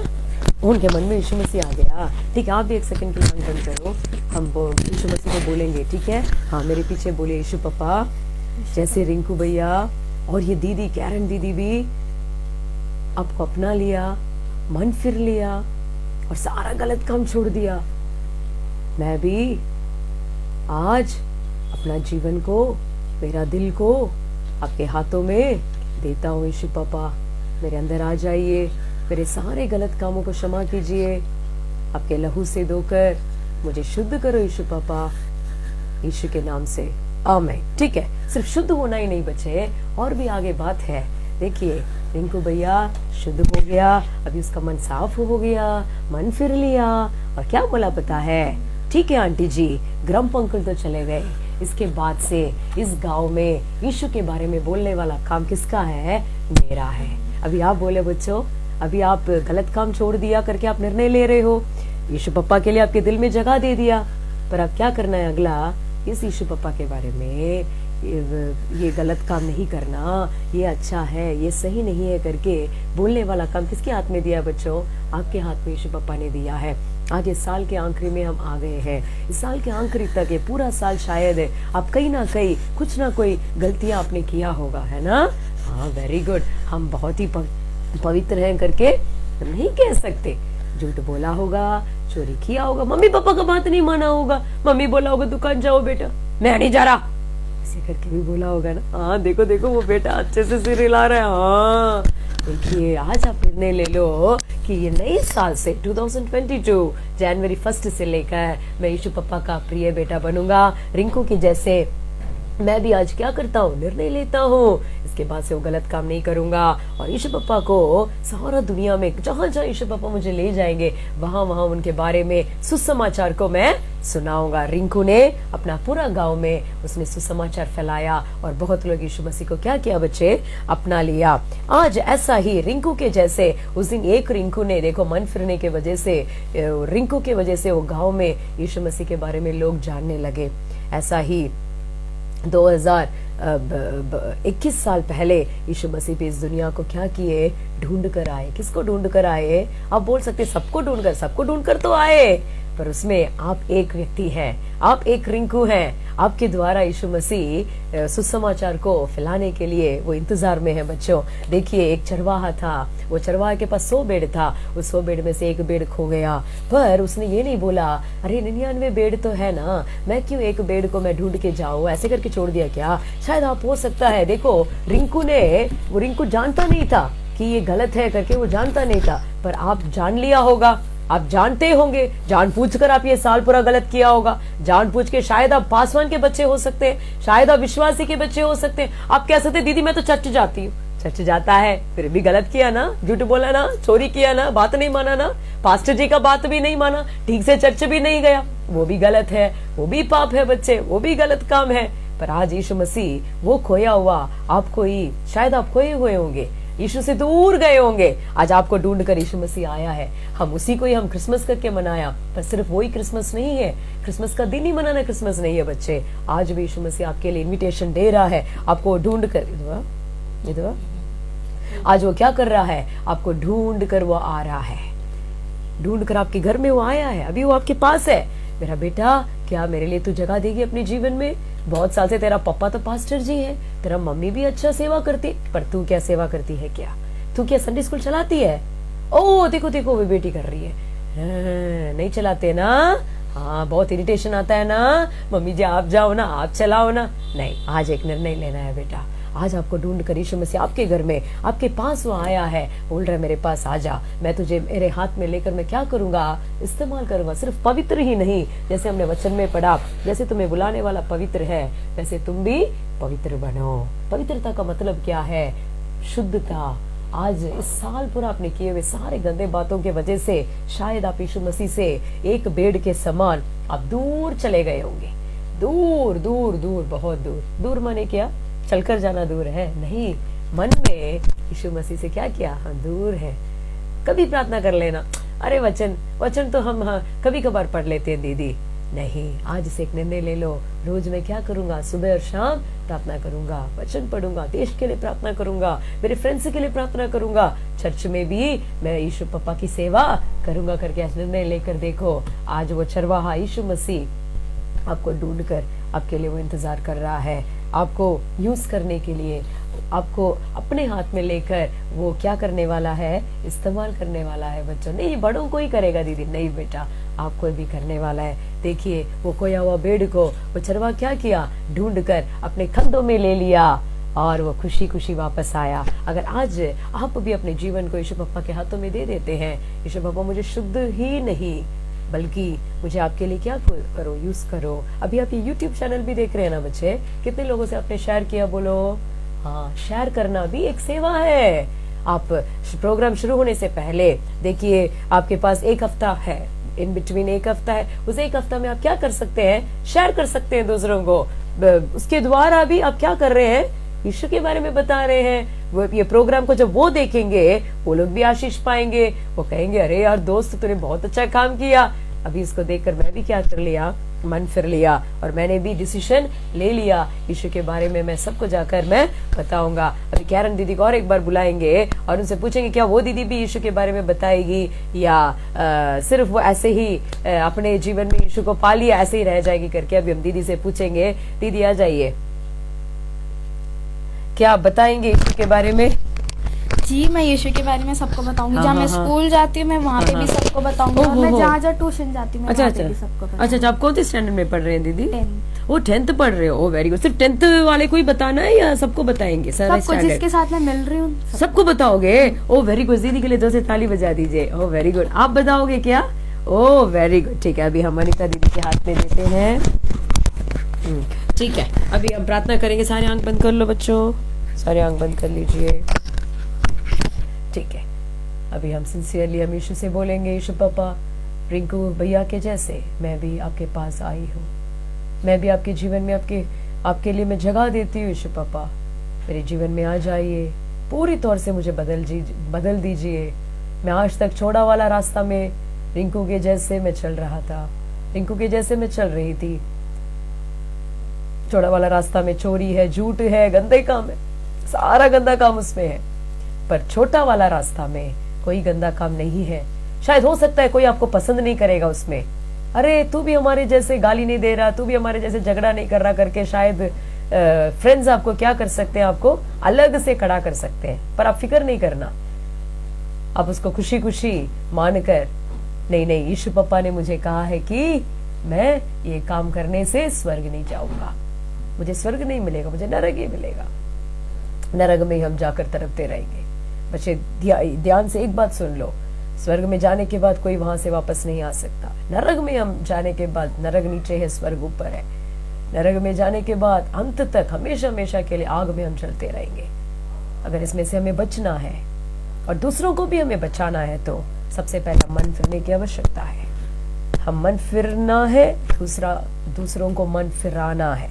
उनके मन में यीशु मसीह आ गया। ठीक है, आप भी एक सेकंड के लिए आंख बंद करो, हम यीशु मसीह को बोलेंगे। ठीक है, हाँ मेरे पीछे बोले यीशु पापा। जैसे रिंकू भैया और ये दीदी कैरन दीदी भी आपको अपना लिया, मन फिर लिया और सारा गलत काम छोड़ दिया। मैं भी आज अपना जीवन को, मेरा दिल को आपके हाथों में देता हूँ। यीशु पापा मेरे अंदर आ जाइए, मेरे सारे गलत कामों को क्षमा कीजिए, आपके लहू से धोकर मुझे शुद्ध करो यीशु पापा, यीशु के नाम से आमीन। ठीक है, सिर्फ शुद्ध होना ही नहीं बचे, और भी आगे बात है। देखिए रिंकू भैया शुद्ध हो गया, अभी उसका मन साफ हो गया, मन फिर लिया और क्या बोला पता है? ठीक है आंटी जी, ग्रम्प अंकल तो चले गए, इसके बाद से इस गांव में यीशु के बारे में बोलने वाला काम किसका है? मेरा है। अभी आप बोले बच्चों, अभी आप गलत काम छोड़ दिया करके आप निर्णय ले रहे हो, यीशु पप्पा के लिए आपके दिल में जगह दे दिया, पर अब क्या करना है अगला? इस यीशु पप्पा के बारे में ये गलत काम नहीं करना, ये अच्छा है, ये सही नहीं है करके बोलने वाला काम किसके हाथ में दिया है बच्चों? आपके हाथ में यीशु पप्पा ने दिया है। आज इस साल के आखिरी में हम आ गए हैं। इस साल के आखिरी तक ये पूरा साल शायद आप कहीं ना कहीं कुछ ना कोई गलतियां आपने किया होगा, है ना? हाँ वेरी गुड, हम बहुत ही पवित्र हैं करके नहीं कह सकते। झूठ बोला होगा, चोरी किया होगा, मम्मी पापा का बात नहीं माना होगा, मम्मी बोला होगा दुकान जाओ बेटा, मैं नहीं जा रहा, ऐसे करके भी बोला होगा ना। हाँ देखो देखो वो बेटा अच्छे से सिर हिला रहा है। हाँ देखिए, आज आप निर्णय ले लो कि ये नए साल से 2022 जनवरी 1 से लेकर मैं यीशु पप्पा का प्रिय बेटा बनूंगा। रिंकू की जैसे मैं भी आज क्या करता हूँ? निर्णय लेता हूँ। इसके बाद से वो गलत काम नहीं करूंगा और यीशु पप्पा को सारा दुनिया में जहां जहां यीशु पप्पा मुझे ले जाएंगे वहां वहां उनके बारे में सुसमाचार को मैं सुनाऊंगा। रिंकू ने अपना पूरा गांव में उसने सुसमाचार फैलाया और बहुत लोग यीशु मसीह को क्या किया बच्चे, अपना लिया। आज ऐसा ही रिंकू के जैसे उस दिन एक रिंकू ने देखो मन फिरने के वजह से, रिंकू के वजह से वो गांव में यीशु मसीह के बारे में लोग जानने लगे। ऐसा ही 2021 साल पहले यीशु मसीह भी इस दुनिया को क्या किए, ढूंढ कर आए। किसको ढूंढ कर आए? आप बोल सकते सबको ढूंढ कर तो आए, पर उसमें आप एक व्यक्ति हैं, आप एक रिंकू हैं। आपके द्वारा यीशु मसीह सुसमाचार को फैलाने के लिए वो इंतजार में है बच्चों। देखिए एक चरवाहा था, वो चरवाहे के पास 100 भेड़ था, उस 100 भेड़ में से एक भेड़ खो गया, पर उसने ये नहीं बोला अरे 99 भेड़ तो है ना, मैं क्यों एक भेड़ को मैं ढूंढ के जाऊं, ऐसे करके छोड़ दिया क्या? शायद आप हो सकता है, देखो रिंकू जानता नहीं था कि ये गलत है करके, वो जानता नहीं था, पर आप जान लिया होगा, आप जानते होंगे, जानबूझकर आप ये साल पूरा गलत किया होगा, जानबूझ के। शायद आप पासवान के बच्चे हो सकते हैं, शायद आप विश्वासी के बच्चे हो सकते हैं। आप कह सकते हैं दीदी मैं तो चर्च जाती हूँ, चर्च जाता है फिर भी गलत किया ना, झूठ बोला ना, चोरी किया ना, बात नहीं माना ना, पास्टर जी का बात भी नहीं माना, ठीक से चर्च भी नहीं गया, वो भी गलत है, वो भी पाप है बच्चे, वो भी गलत काम है। पर आज यीशु मसीह वो खोया हुआ आपको ही, शायद आप खोए हुए होंगे, यीशु से दूर गए होंगे, आज आपको ढूंढकर यीशु मसीह आया है। हम उसी को ही हम क्रिसमस करके मनाया, पर सिर्फ वही क्रिसमस नहीं है, क्रिसमस का दिन ही मनाना क्रिसमस नहीं है बच्चे। आज भी यीशु मसीह आपके लिए इनविटेशन दे रहा है, आपको ढूंढ कर, आज वो क्या कर रहा है, आपको ढूंढ कर वो आ रहा है, ढूंढ कर आपके घर में वो आया है, अभी वो आपके पास है। मेरा बेटा क्या मेरे लिए तू जगह देगी अपने जीवन में? बहुत साल से तेरा पापा तो पास्टर जी है, तेरा मम्मी भी अच्छा सेवा करती, पर तू क्या सेवा करती है? क्या तू क्या संडे स्कूल चलाती है? ओ देखो देखो वो बेटी कर रही है, नहीं चलाते ना, हाँ बहुत इरिटेशन आता है ना, मम्मी जी आप जाओ ना, आप चलाओ ना। नहीं, आज एक निर्णय लेना है बेटा, आज आपको ढूंढ कर यीशु मसीह आपके घर में, आपके पास वो आया है, बोल रहा है मेरे पास आ जा, मैं तुझे मेरे हाथ में लेकर मैं क्या करूंगा, इस्तेमाल करूंगा। सिर्फ पवित्र ही नहीं, जैसे हमने वचन में पढ़ा, जैसे तुम्हें बुलाने वाला पवित्र है वैसे तुम भी पवित्र बनो। पवित्रता का मतलब क्या है? शुद्धता। आज इस साल पूरा आपने किए हुए सारे गंदे बातों के वजह से शायद आप यीशु मसीह से एक भेड़ के समान आप दूर चले गए होंगे, दूर दूर दूर, बहुत दूर। दूर माने क्या? चलकर जाना दूर है नहीं, मन में यीशु मसीह से क्या किया, हाँ दूर है। कभी प्रार्थना कर लेना, अरे वचन तो हम हाँ कभी कभार पढ़ लेते हैं दीदी, नहीं, आज से एक निर्णय ले लो, रोज मैं क्या करूंगा, सुबह और शाम प्रार्थना करूंगा, वचन पढ़ूंगा, देश के लिए प्रार्थना करूंगा, मेरे फ्रेंड्स के लिए प्रार्थना करूंगा, चर्च में भी मैं यीशु पप्पा की सेवा करूंगा करके आज निर्णय लेकर देखो। आज वो चरवाहा यीशु मसीह आपको ढूंढकर आपके लिए वो इंतजार कर रहा है, आपको यूज करने के लिए, आपको अपने हाथ में लेकर वो क्या करने वाला है, इस्तेमाल करने वाला है बच्चों। नहीं बड़ों को ही करेगा दीदी, नहीं बेटा आपको भी करने वाला है। देखिए वो खोया हुआ भेड़ को वो चरवा क्या किया, ढूंढकर अपने कंधों में ले लिया और वो खुशी खुशी वापस आया। अगर आज आप भी अपने जीवन को यीशु पप्पा के हाथों में दे देते हैं, यीशु पप्पा मुझे शुद्ध ही नहीं बल्कि मुझे आपके लिए क्या करो, यूज करो। अभी आप ये YouTube चैनल भी देख रहे हैं ना बच्चे, कितने लोगों से आपने शेयर किया, बोलो हाँ, शेयर करना भी एक सेवा है। आप प्रोग्राम शुरू होने से पहले देखिए आपके पास एक हफ्ता है, इन बिटवीन एक हफ्ता है, उस एक हफ्ता में आप क्या कर सकते हैं, शेयर कर सकते हैं दूसरों को। उसके द्वारा भी आप क्या कर रहे हैं, यीशु के बारे में बता रहे हैं। वो ये प्रोग्राम को जब वो देखेंगे वो लोग भी आशीष पाएंगे, वो कहेंगे अरे यार दोस्त तूने बहुत अच्छा काम किया। अभी इसको देखकर मैं भी क्या कर लिया, मन फिर लिया और मैंने भी डिसीजन ले लिया, यीशु के बारे में मैं सबको जाकर मैं बताऊंगा। अभी कैरन दीदी को और एक बार बुलाएंगे और उनसे पूछेंगे क्या वो दीदी भी यीशु के बारे में बताएगी या सिर्फ वो ऐसे ही अपने जीवन में यीशु को पा लिया ऐसे ही रह जाएगी करके। अभी हम दीदी से पूछेंगे, दीदी आ जाइए, क्या आप बताएंगे यीशु के बारे में? जी मैं यीशु के बारे में सबको बताऊंगी। जहाँ मैं स्कूल जाती हूँ मैं वहाँ पे भी सबको बताऊंगी, और मैं जहाँ जहाँ ट्यूशन जाती हूँ अच्छा सबको बताऊंगी। अच्छा, आप कौन से स्टैंडर्ड में पढ़ रहे हैं दीदी? 10th। वो 10th पढ़ रहे हो, ओ वेरी गुड। सिर्फ 10th वाले को ही बताना है या सबको बताएंगे? सबको, जिसके साथ मैं मिल रही हूँ सबको बताओगे? ओ वेरी गुड, दीदी के लिए 2 से ताली बजा दीजिए। ओ वेरी गुड, आप बताओगे क्या? ओ वेरी गुड, ठीक है। अभी हम अनिता दीदी के हाथ में देते हैं, ठीक है। अभी हम प्रार्थना करेंगे, सारे आंख बंद कर लो बच्चों। सारे आंख बंद कर लीजिए। ठीक है, अभी हम सिंसियरली हम यीशु से बोलेंगे, यीशु पापा, रिंकू भैया के जैसे मैं भी आपके पास आई हूँ। मैं भी आपके जीवन में आपके लिए मैं जगह देती हूँ। यीशु पापा, मेरे जीवन में आ जाइए, पूरी तौर से मुझे बदल दीजिए। मैं आज तक छोड़ा वाला रास्ता में रिंकू के जैसे मैं चल रहा था, रिंकू के जैसे मैं चल रही थी। छोड़ा वाला रास्ता में चोरी है, झूठ है, गंदे काम है, सारा गंदा काम उसमें है। पर छोटा वाला रास्ता में कोई गंदा काम नहीं है। शायद हो सकता है कोई आपको पसंद नहीं करेगा उसमें, अरे तू भी हमारे जैसे गाली नहीं दे रहा, तू भी हमारे जैसे झगड़ा नहीं कर रहा करके शायद फ्रेंड्स आपको क्या कर सकते हैं, आपको अलग से खड़ा कर सकते हैं। पर आप फिक्र नहीं करना, आप उसको खुशी खुशी मानकर, नहीं नहीं, यीशु पप्पा ने मुझे कहा है कि मैं ये काम करने से स्वर्ग नहीं जाऊंगा, मुझे स्वर्ग नहीं मिलेगा, मुझे नरक ही मिलेगा, नरक में हम जाकर तड़पते रहेंगे। बच्चे ध्यान से एक बात सुन लो, स्वर्ग में जाने के बाद कोई वहां से वापस नहीं आ सकता। नरक में हम जाने के बाद, नरक नीचे है, स्वर्ग ऊपर है, नरक में जाने के बाद अंत तक हमेशा हमेशा के लिए आग में हम चलते रहेंगे। अगर इसमें से हमें बचना है और दूसरों को भी हमें बचाना है तो सबसे पहले मन फिरने की आवश्यकता है। हम मन फिरना है, दूसरा दूसरों को मन फिराना है।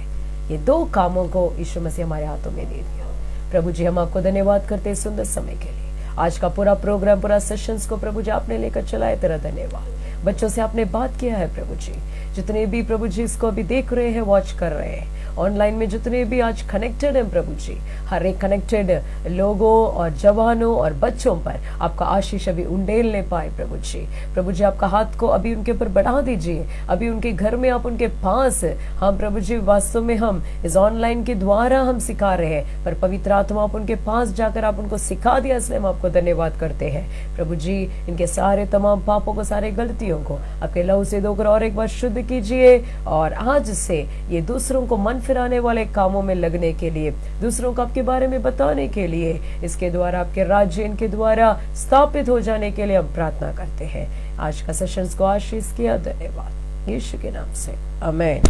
ये दो कामों को यीशु मसीह हमारे हाथों में दे दिया। प्रभु जी, हम आपको धन्यवाद करते हैं सुंदर समय के लिए। आज का पूरा प्रोग्राम, पूरा सेशंस को प्रभु जी आपने लेकर चलाए, तेरा धन्यवाद। बच्चों से आपने बात किया है प्रभु जी, जितने भी प्रभु जी इसको अभी देख रहे हैं, वॉच कर रहे हैं, ऑनलाइन में जितने भी आज कनेक्टेड हैं प्रभु जी, हर एक कनेक्टेड लोगों और जवानों और बच्चों पर आपका आशीष अभी उंडेल ले पाए प्रभु जी। प्रभु जी, आपका हाथ को अभी उनके ऊपर बढ़ा दीजिए, अभी उनके घर में आप उनके पास, हम प्रभु जी वास्तव में हम इस ऑनलाइन के द्वारा हम सिखा रहे हैं, पर पवित्र आत्मा आप उनके पास जाकर आप उनको सिखा दिया, इसलिए हम आपको धन्यवाद करते हैं प्रभु जी। इनके सारे तमाम पापों को, सारे गलतियों को आपके लहू से धोकर और एक बार शुद्ध कीजिए, और आज से ये दूसरों को मन फिराने वाले कामों में लगने के लिए, दूसरों को आपके बारे में बताने के लिए, इसके द्वारा आपके राज्य इनके द्वारा स्थापित हो जाने के लिए हम प्रार्थना करते हैं। आज का सेशंस को आशीष किया, धन्यवाद यीशु के नाम से, आमेन।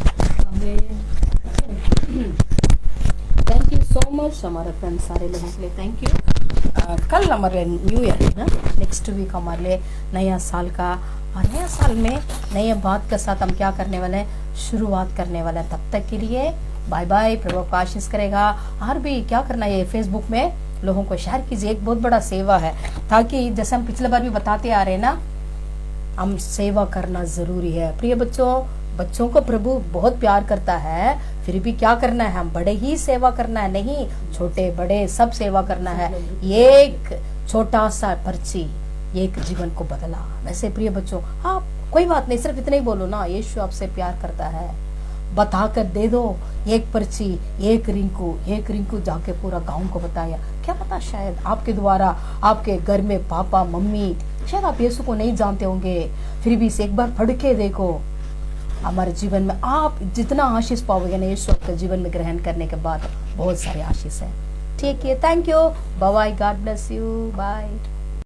थैंक यू सो मच हमारे फ्रेंड्स, सारे लोगों के लिए थैंक यू। कल हमारे न्यू ईयर है ना, नेक्स्ट वीक हमारे लिए नया साल का, और नया साल में नए बात के साथ हम क्या करने वाले हैं, शुरुआत करने वाले हैं। तब तक के लिए बाय बाय, प्रभु आपको आशीष करेगा। और भी क्या करना है, फेसबुक में लोगों को शेयर कीजिए, एक बहुत बड़ा सेवा है, ताकि जैसे हम पिछले बार भी बताते आ रहे हैं ना, हम सेवा करना जरूरी है। प्रिय बच्चों को प्रभु बहुत प्यार करता है, फिर भी क्या करना है, हम बड़े ही सेवा करना है, नहीं छोटे बड़े सब सेवा करना है। एक छोटा सा पर्ची एक जीवन को बदला। वैसे प्रिय बच्चों, हाँ कोई बात नहीं, सिर्फ इतना ही बोलो ना, यीशु आपसे प्यार करता है, बताकर दे दो। एक पर्ची, एक रिंकू जाके पूरा गांव को बताया। क्या पता शायद आपके द्वारा आपके घर में पापा मम्मी, शायद आप यीशु को नहीं जानते होंगे, फिर भी इसे एक बार पढ़ के देखो। हमारे जीवन में आप जितना आशीष पाओगे ना, यीशु आपके जीवन में ग्रहण करने के बाद बहुत सारे आशीष है। ठीक है, thank you, bye, God bless you, bye.